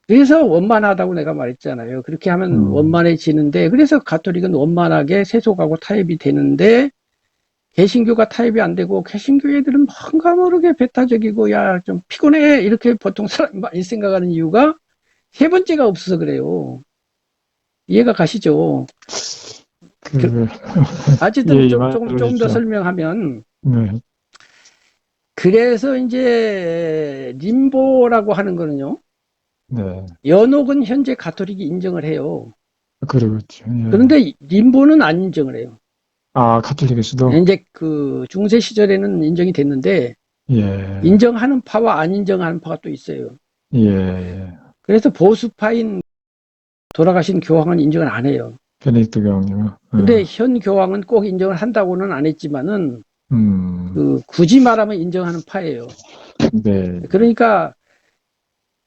그래서 원만하다고 내가 말했잖아요. 그렇게 하면 음. 원만해지는데, 그래서 가톨릭은 원만하게 세속하고 타협이 되는데, 개신교가 타협이 안 되고, 개신교 애들은 뭔가 모르게 배타적이고, 야, 좀 피곤해. 이렇게 보통 사람이 많이 생각하는 이유가 세 번째가 없어서 그래요. 이해가 가시죠? 그, 예, 어쨌든 예, 조금 더 말씀하십시오. 설명하면, 네. 그래서 이제 림보라고 하는 거는요, 네. 연옥은 현재 가톨릭이 인정을 해요. 그러겠죠. 예. 그런데 림보는 안 인정을 해요. 아, 가톨릭에서도? 이제 그 중세 시절에는 인정이 됐는데, 예, 인정하는 파와 안 인정하는 파가 또 있어요. 예, 예. 그래서 보수파인 돌아가신 교황은 인정을 안 해요. 베네딕토 교황님은. 근데 현 교황은 꼭 인정을 한다고는 안 했지만은 굳이 말하면 인정하는 파예요. 네. 그러니까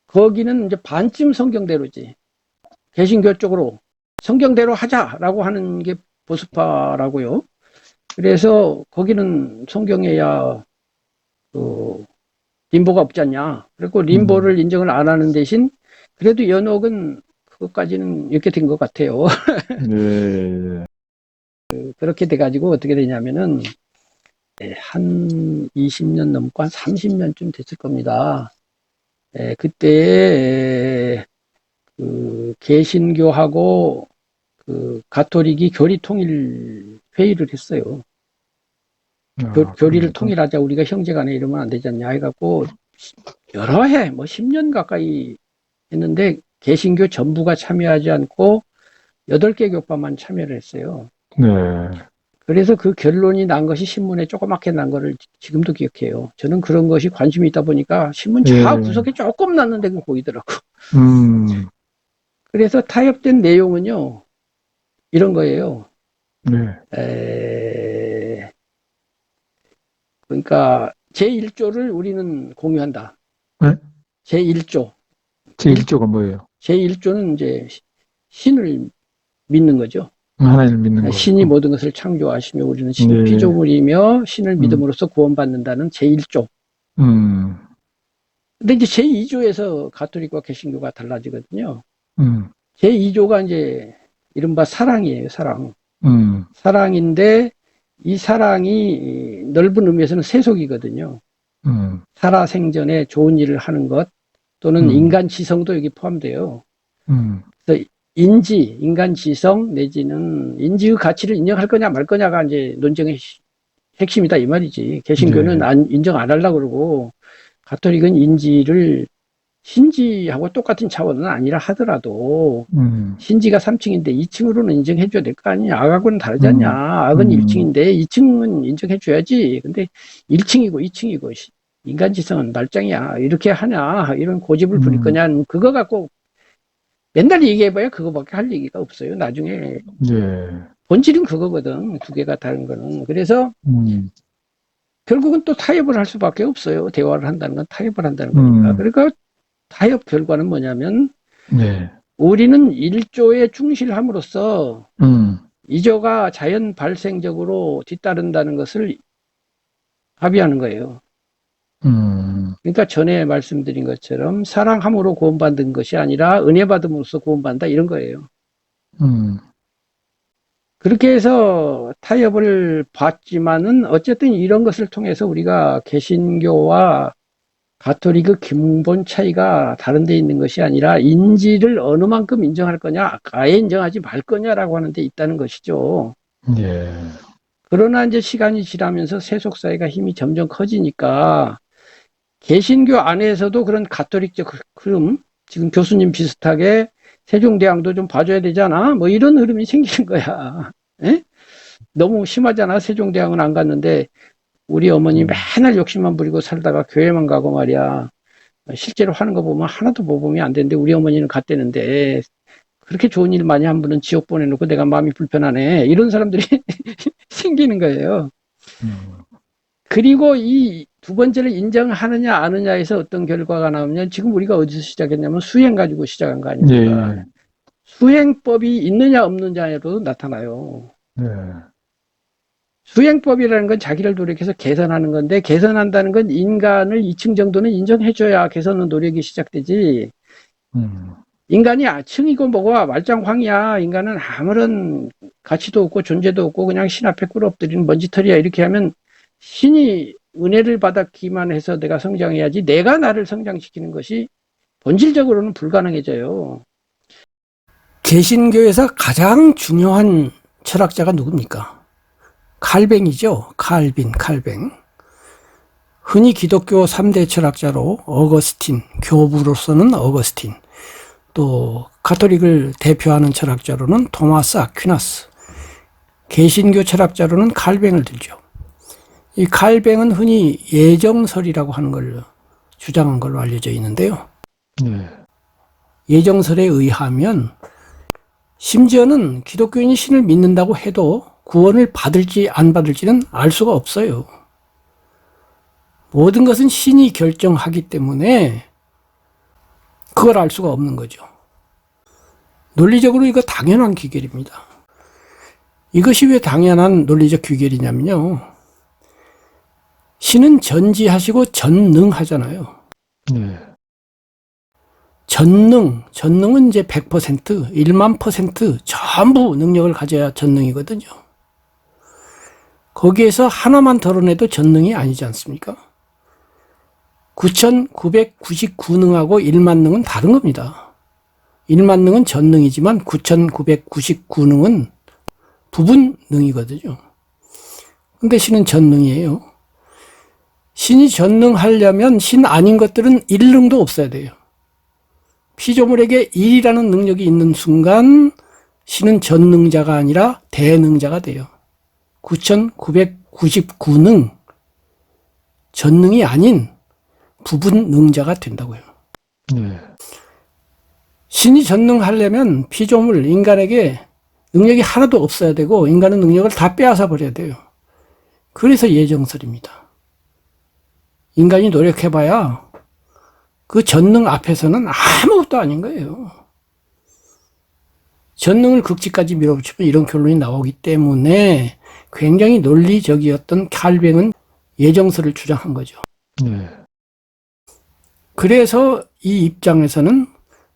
거기는 이제 반쯤 성경대로지. 개신교 쪽으로 성경대로 하자라고 하는 게 보수파라고요. 그래서 거기는 성경에야 림보가 없지 않냐. 그리고 림보를 인정을 안 하는 대신 그래도 연옥은 그것까지는 이렇게 된 것 같아요. 네. 그렇게 돼가지고 어떻게 되냐면은 한 20년 넘고 한 30년쯤 됐을 겁니다. 그때 그 개신교하고 그 가톨릭이 교리 통일 회의를 했어요. 교리를 통일하자. 우리가 형제간에 이러면 안 되지 않냐 해갖고 여러 해, 뭐 10년 가까이 했는데 개신교 전부가 참여하지 않고 8개 교파만 참여를 했어요. 네. 그래서 그 결론이 난 것이 신문에 조그맣게 난 거를 지금도 기억해요. 저는 그런 것이 관심이 있다 보니까 신문 저 구석에 조금 났는데 그 보이더라고. 그래서 타협된 내용은요, 이런 거예요. 네. 그러니까 제1조를 우리는 공유한다. 네? 제1조. 제1조가 뭐예요? 제1조는 이제 신을 믿는 거죠. 하나님을 믿는 거. 신이 모든 것을 창조하시며 우리는 신의 피조물이며 신을 믿음으로써 구원받는다는 제1조. 근데 이제 제2조에서 가톨릭과 개신교가 달라지거든요. 제2조가 이제 이른바 사랑이에요, 사랑. 사랑인데 이 사랑이 넓은 의미에서는 세속이거든요. 살아생전에 좋은 일을 하는 것 또는 인간 지성도 여기 포함돼요. 그래서 인지, 인간 지성 내지는 인지의 가치를 인정할 거냐 말 거냐가 이제 논쟁의 핵심이다 이 말이지. 개신교는 인정 안 하려고 그러고 가톨릭은 인지를 신지하고 똑같은 차원은 아니라 하더라도 신지가 3층인데 2층으로는 인정해 줘야 될 거 아니냐. 악하고는 다르지 않냐. 악은 1층인데 2층은 인정해 줘야지. 근데 1층이고 2층이고 인간 지성은 말짱이야. 이렇게 하냐. 이런 고집을 부릴 거냐. 그거 갖고 맨날 얘기해봐야 그거밖에 할 얘기가 없어요. 나중에 본질은 그거거든. 두 개가 다른 거는. 그래서 결국은 또 타협을 할 수밖에 없어요. 대화를 한다는 건 타협을 한다는 거니까. 그러니까 타협 결과는 뭐냐면 우리는 1조에 충실함으로써 2조가 자연 발생적으로 뒤따른다는 것을 합의하는 거예요. 그러니까 전에 말씀드린 것처럼 사랑함으로 구원받은 것이 아니라 은혜 받음으로써 구원받는다 이런 거예요. 그렇게 해서 타협을 봤지만은 어쨌든 이런 것을 통해서 우리가 개신교와 가톨릭의 근본 차이가 다른 데 있는 것이 아니라 인지를 어느 만큼 인정할 거냐, 아예 인정하지 말 거냐라고 하는 데 있다는 것이죠. 그러나 이제 시간이 지나면서 세속사회가 힘이 점점 커지니까 개신교 안에서도 그런 가톨릭적 흐름, 지금 교수님 비슷하게 세종대왕도 좀 봐줘야 되잖아. 뭐 이런 흐름이 생기는 거야. 에? 너무 심하잖아. 세종대왕은 안 갔는데 우리 어머니 맨날 욕심만 부리고 살다가 교회만 가고 말이야. 실제로 하는 거 보면 하나도 모범이 안 되는데 우리 어머니는 갔대는데 그렇게 좋은 일 많이 한 분은 지옥 보내놓고 내가 마음이 불편하네. 이런 사람들이 생기는 거예요. 그리고 이 두 번째를 인정하느냐 안 하느냐에서 어떤 결과가 나오면 지금 우리가 어디서 시작했냐면 수행 가지고 시작한 거 아닙니까? 수행법이 있느냐 없느냐에도 나타나요. 수행법이라는 건 자기를 노력해서 개선하는 건데 개선한다는 건 인간을 2층 정도는 인정해줘야 개선의 노력이 시작되지. 인간이 층이고 뭐고 말짱황이야. 인간은 아무런 가치도 없고 존재도 없고 그냥 신 앞에 꿇어 엎드리는 먼지털이야. 이렇게 하면 신이 은혜를 받았기만 해서 내가 성장해야지 내가 나를 성장시키는 것이 본질적으로는 불가능해져요. 개신교에서 가장 중요한 철학자가 누굽니까? 칼뱅이죠. 칼빈. 흔히 기독교 3대 철학자로 어거스틴, 교부로서는 어거스틴, 또 가톨릭을 대표하는 철학자로는 토마스 아퀴나스, 개신교 철학자로는 칼뱅을 들죠. 이 칼뱅은 흔히 예정설이라고 하는 걸 주장한 걸로 알려져 있는데요. 예정설에 의하면 심지어는 기독교인이 신을 믿는다고 해도 구원을 받을지 안 받을지는 알 수가 없어요. 모든 것은 신이 결정하기 때문에 그걸 알 수가 없는 거죠. 논리적으로 이거 당연한 귀결입니다. 이것이 왜 당연한 논리적 귀결이냐면요. 신은 전지하시고 전능하잖아요. 네. 전능은 이제 100%, 1만% 전부 능력을 가져야 전능이거든요. 거기에서 하나만 덜어내도 전능이 아니지 않습니까? 9,999능하고 1만능은 다른 겁니다. 1만능은 전능이지만 9,999능은 부분능이거든요. 근데 신은 전능이에요. 신이 전능하려면 신 아닌 것들은 1능도 없어야 돼요. 피조물에게 1이라는 능력이 있는 순간 신은 전능자가 아니라 대능자가 돼요. 9,999능, 전능이 아닌 부분능자가 된다고요. 네. 신이 전능하려면 피조물, 인간에게 능력이 하나도 없어야 되고 인간은 능력을 다 빼앗아 버려야 돼요. 그래서 예정설입니다. 인간이 노력해봐야 그 전능 앞에서는 아무것도 아닌 거예요. 전능을 극치까지 밀어붙이면 이런 결론이 나오기 때문에 굉장히 논리적이었던 칼뱅은 예정설을 주장한 거죠. 네. 그래서 이 입장에서는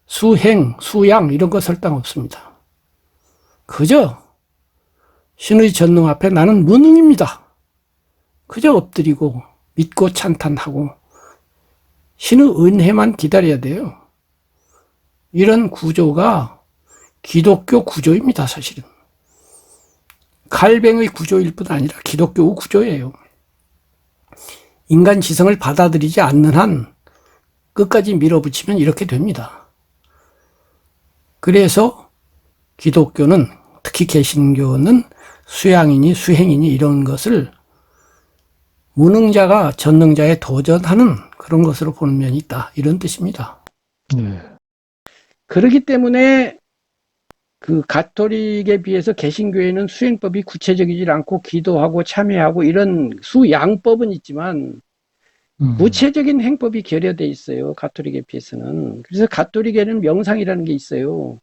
수행, 수양 이런 거 설탕 없습니다. 그저 신의 전능 앞에 나는 무능입니다. 그저 엎드리고 믿고 찬탄하고 신의 은혜만 기다려야 돼요. 이런 구조가 기독교 구조입니다, 사실은. 칼뱅의 구조일 뿐 아니라 기독교 구조예요. 인간 지성을 받아들이지 않는 한 끝까지 밀어붙이면 이렇게 됩니다. 그래서 기독교는, 특히 개신교는 수양이니 수행이니 이런 것을 무능자가 전능자에 도전하는 그런 것으로 보는 면이 있다. 이런 뜻입니다. 네. 그렇기 때문에 그 가톨릭에 비해서 개신교회는 수행법이 구체적이지 않고 기도하고 참여하고 이런 수양법은 있지만 구체적인 행법이 결여돼 있어요. 가톨릭에 비해서는. 그래서 가톨릭에는 명상이라는 게 있어요.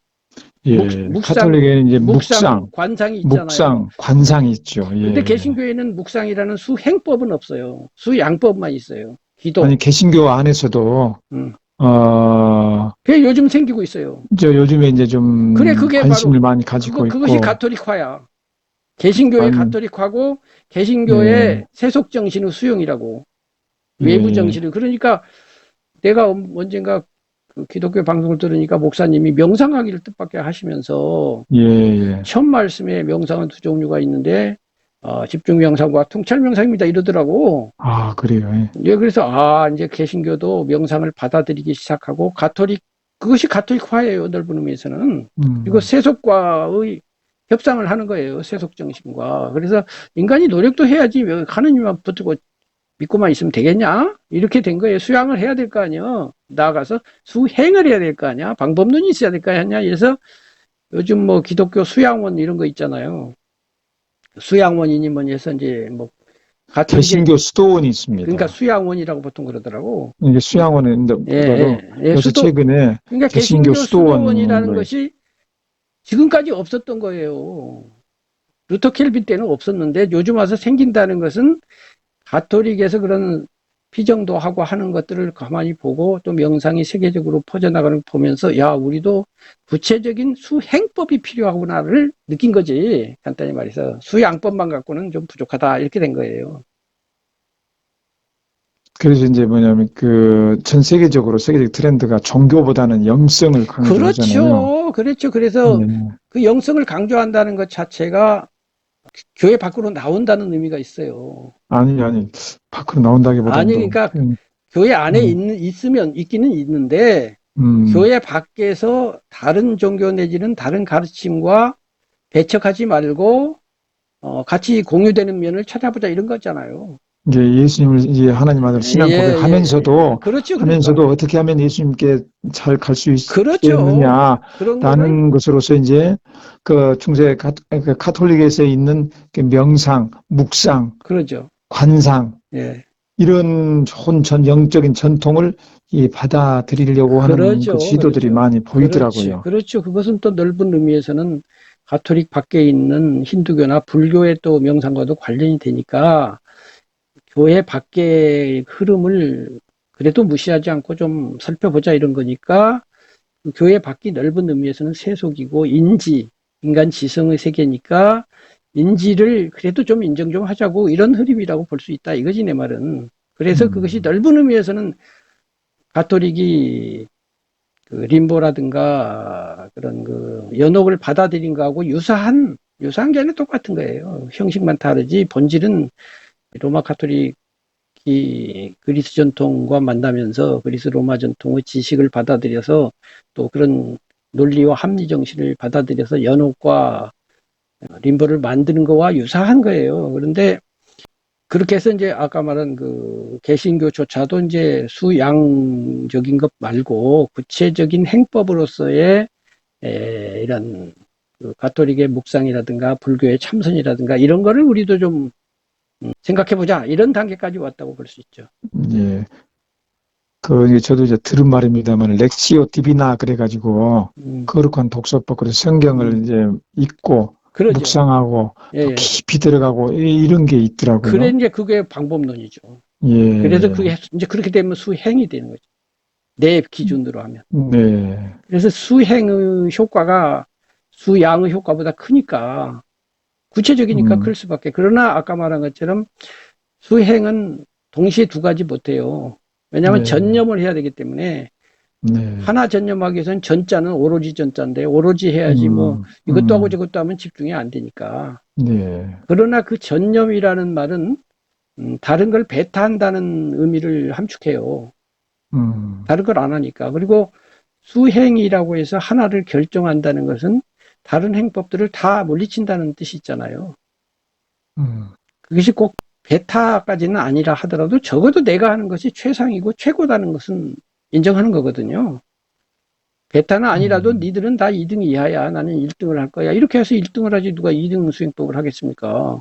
예. 가톨릭에는 이제 묵상, 관상이 있잖아요. 묵상, 관상이 있죠. 예. 근데 개신교회는 묵상이라는 수행법은 없어요. 수양법만 있어요. 기도. 아니, 개신교 안에서도, 그게 요즘 생기고 있어요. 요즘에 이제 좀 그래, 그게 관심을 많이 가지고 있고. 그것이 가톨릭화야. 개신교의 가톨릭화고, 개신교의 세속 정신의 수용이라고. 외부 정신을. 그러니까 내가 언젠가 그 기독교 방송을 들으니까 목사님이 명상하기를 뜻밖의 하시면서 첫 말씀에 명상은 두 종류가 있는데 집중 명상과 통찰 명상입니다 이러더라고. 아, 그래요. 예, 그래서 이제 개신교도 명상을 받아들이기 시작하고 그것이 가톨릭화예요, 넓은 의미에서는. 그리고 세속과의 협상을 하는 거예요, 세속 정신과. 그래서 인간이 노력도 해야지 왜 하느님만 붙들고 믿고만 있으면 되겠냐? 이렇게 된 거예요. 수양을 해야 될 거 아니야. 나아가서 수행을 해야 될 거 아니야. 방법론이 있어야 될 거 아니야. 그래서 요즘 뭐 기독교 수양원 이런 거 있잖아요. 수양원이니 뭐니 해서 이제 뭐 개신교 수도원이 있습니다. 그러니까 수양원이라고 보통 그러더라고. 이게 수양원은 그래서 최근에 그러니까 개신교 수도원이라는 것이 지금까지 없었던 거예요. 루터 켈빈 때는 없었는데 요즘 와서 생긴다는 것은 가톨릭에서 그런 피정도 하고 하는 것들을 가만히 보고 또 명상이 세계적으로 퍼져나가는 걸 보면서 야, 우리도 구체적인 수행법이 필요하구나를 느낀 거지. 간단히 말해서 수양법만 갖고는 좀 부족하다 이렇게 된 거예요. 그래서 이제 뭐냐면 전 세계적 트렌드가 종교보다는 영성을 강조하잖아요. 그렇죠. 그래서 그 영성을 강조한다는 것 자체가 교회 밖으로 나온다는 의미가 있어요. 아니, 밖으로 나온다기보다는. 그러니까 교회 안에 있기는 있는데, 교회 밖에서 다른 종교 내지는 다른 가르침과 배척하지 말고, 같이 공유되는 면을 찾아보자 이런 거잖아요. 이제 예수님을 이제 하나님 아들 신앙 고백하면서도 그렇죠. 하면서도 어떻게 하면 예수님께 잘 갈 수 그렇죠. 있겠느냐라는 그런 거를 것으로서 이제 그 중세 그 카톨릭에서 있는 그 명상, 묵상, 그러죠. 관상 예. 이런 좋은 영적인 전통을 받아들이려고 하는 그 그러죠. 시도들이 그렇죠. 많이 그렇지. 보이더라고요. 그렇죠. 그것은 또 넓은 의미에서는 가톨릭 밖에 있는 힌두교나 불교의 또 명상과도 관련이 되니까 교회 밖의 흐름을 그래도 무시하지 않고 좀 살펴보자 이런 거니까 교회 밖이 넓은 의미에서는 세속이고 인지, 인간 지성의 세계니까 인지를 그래도 좀 인정 좀 하자고 이런 흐름이라고 볼 수 있다 이거지 내 말은. 그래서 그것이 넓은 의미에서는 가톨릭이 그 림보라든가 그런 그 연옥을 받아들인 거하고 유사한 게 아니라 똑같은 거예요. 형식만 다르지 본질은 로마 가톨릭이 그리스 전통과 만나면서 그리스 로마 전통의 지식을 받아들여서 또 그런 논리와 합리 정신을 받아들여서 연옥과 림보를 만드는 거와 유사한 거예요. 그런데 그렇게 해서 이제 아까 말한 그 개신교조차도 이제 수양적인 것 말고 구체적인 행법으로서의 이런 그 가톨릭의 묵상이라든가 불교의 참선이라든가 이런 거를 우리도 좀 생각해보자 이런 단계까지 왔다고 볼 수 있죠. 예. 저도 이제 들은 말입니다만, 렉시오 디비나 그래가지고, 거룩한 독서법, 그래서 성경을 이제 읽고, 그러죠. 묵상하고, 예, 또 예. 깊이 들어가고, 이런 게 그래, 있더라고요. 이제 그게 방법론이죠. 그래서 예, 그게 이제 그렇게 되면 수행이 되는 거죠. 내 기준으로 하면. 네, 그래서 수행의 효과가 수양의 효과보다 크니까, 구체적이니까 클 수밖에. 그러나 아까 말한 것처럼 수행은 동시에 두 가지 못해요. 왜냐하면 네, 전념을 해야 되기 때문에 네, 하나 전념하기 위해서는 전자는 오로지 전자인데 오로지 해야지 뭐 이것도 하고 저것도 하면 집중이 안 되니까. 네, 그러나 그 전념이라는 말은 다른 걸 배타한다는 의미를 함축해요. 다른 걸 안 하니까. 그리고 수행이라고 해서 하나를 결정한다는 것은 다른 행법들을 다 물리친다는 뜻이 있잖아요. 그것이 꼭 베타까지는 아니라 하더라도 적어도 내가 하는 것이 최상이고 최고다는 것은 인정하는 거거든요. 베타는 아니라도 니들은 다 2등 이하야. 나는 1등을 할 거야. 이렇게 해서 1등을 하지 누가 2등 수행법을 하겠습니까?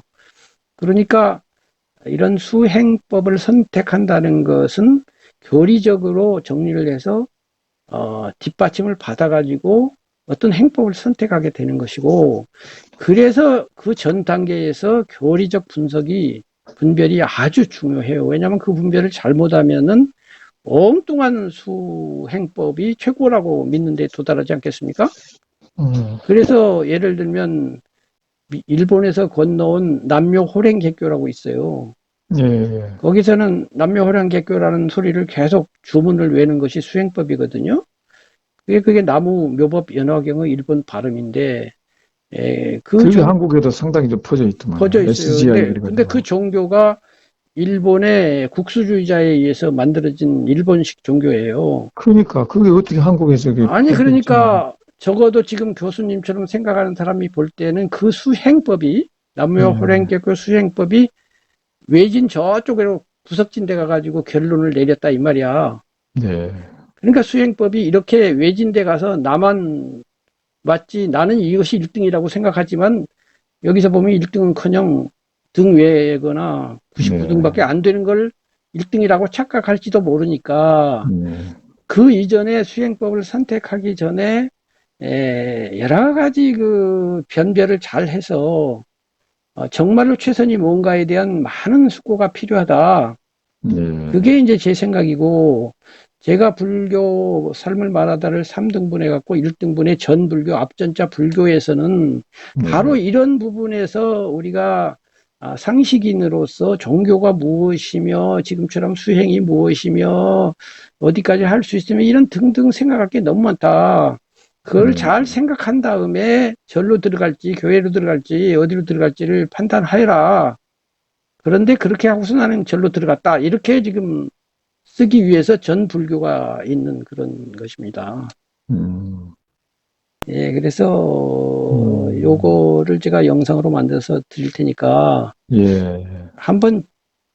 그러니까 이런 수행법을 선택한다는 것은 교리적으로 정리를 해서 뒷받침을 받아가지고 어떤 행법을 선택하게 되는 것이고 그래서 그 전 단계에서 교리적 분별이 아주 중요해요. 왜냐하면 그 분별을 잘못하면은 엉뚱한 수행법이 최고라고 믿는 데 도달하지 않겠습니까? 그래서 예를 들면 일본에서 건너온 남묘호랭개교라고 있어요. 예, 거기서는 남묘호랭개교라는 소리를 계속 주문을 외는 것이 수행법이거든요. 그게 나무 묘법 연화경의 일본 발음인데 그게 한국에도 상당히 좀 퍼져 퍼져 있더만요. 있어요. SGI 근데 그 그래가지고. 종교가 일본의 국수주의자에 의해서 만들어진 일본식 종교예요. 그러니까, 그게 어떻게 한국에서 이게 아니, 퍼져 있지? 그러니까 적어도 지금 교수님처럼 생각하는 사람이 볼 때는 그 수행법이, 남묘 예, 호랭개교 수행법이 외진 저쪽으로 구석진 데 가가지고 결론을 내렸다 이 말이야. 네, 그러니까 수행법이 이렇게 외진 데 가서 나만 맞지 나는 이것이 1등이라고 생각하지만 여기서 보면 1등은커녕 등 외거나 99등밖에 네, 안 되는 걸 1등이라고 착각할지도 모르니까 네, 그 이전에 수행법을 선택하기 전에 여러 가지 그 변별을 잘 해서 정말로 최선이 뭔가에 대한 많은 숙고가 필요하다. 네, 그게 이제 제 생각이고 제가 불교 삶을 말하다를 3등분 해갖고 1등분의 전불교 앞전자 불교에서는 바로 네, 이런 부분에서 우리가 상식인으로서 종교가 무엇이며 지금처럼 수행이 무엇이며 어디까지 할 수 있으며 이런 등등 생각할 게 너무 많다. 그걸 잘 생각한 다음에 절로 들어갈지 교회로 들어갈지 어디로 들어갈지를 판단하여라. 그런데 그렇게 하고서 나는 절로 들어갔다. 이렇게 지금 쓰기 위해서 전 불교가 있는 그런 것입니다. 음, 예, 그래서 음, 요거를 제가 영상으로 만들어서 드릴 테니까 예, 한번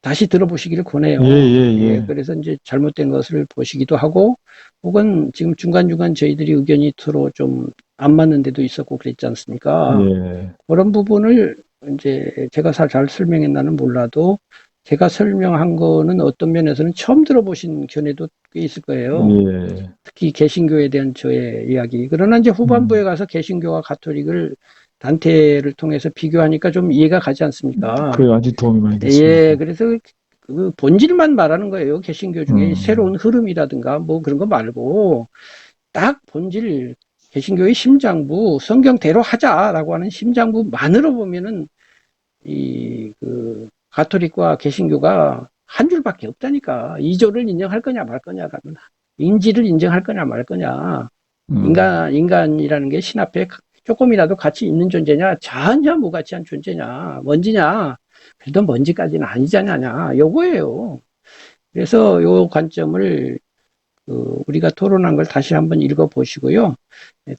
다시 들어보시기를 권해요. 예, 예, 예. 그래서 이제 잘못된 것을 보시기도 하고, 혹은 지금 중간중간 저희들이 의견이 서로 좀 안 맞는 데도 있었고 그랬지 않습니까? 예, 그런 부분을 이제 제가 잘 설명했나는 몰라도, 제가 설명한 거는 어떤 면에서는 처음 들어보신 견해도 꽤 있을 거예요. 예. 특히 개신교에 대한 저의 이야기. 그러나 이제 후반부에 가서 개신교와 가톨릭을 단테를 통해서 비교하니까 좀 이해가 가지 않습니까? 그래, 아주 도움이 많이 됐습니다. 그래서 그 본질만 말하는 거예요. 개신교 중에 음, 새로운 흐름이라든가 뭐 그런 거 말고 딱 본질, 개신교의 심장부, 성경대로 하자라고 하는 심장부만으로 보면은 그 가톨릭과 개신교가 한 줄밖에 없다니까. 이조를 인정할 거냐 말 거냐라는, 인지를 인정할 거냐 말 거냐. 인간이라는 게 신 앞에 조금이라도 가치 있는 존재냐, 전혀 무가치한 존재냐, 먼지냐, 그래도 먼지까지는 아니잖냐, 요거예요. 그래서 요 관점을 우리가 토론한 걸 다시 한번 읽어보시고요.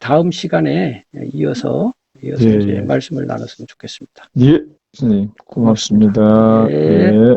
다음 시간에 이어서 예, 이제 예. 말씀을 나눴으면 좋겠습니다. 예, 선생님, 고맙습니다. 고맙습니다. 예. 예.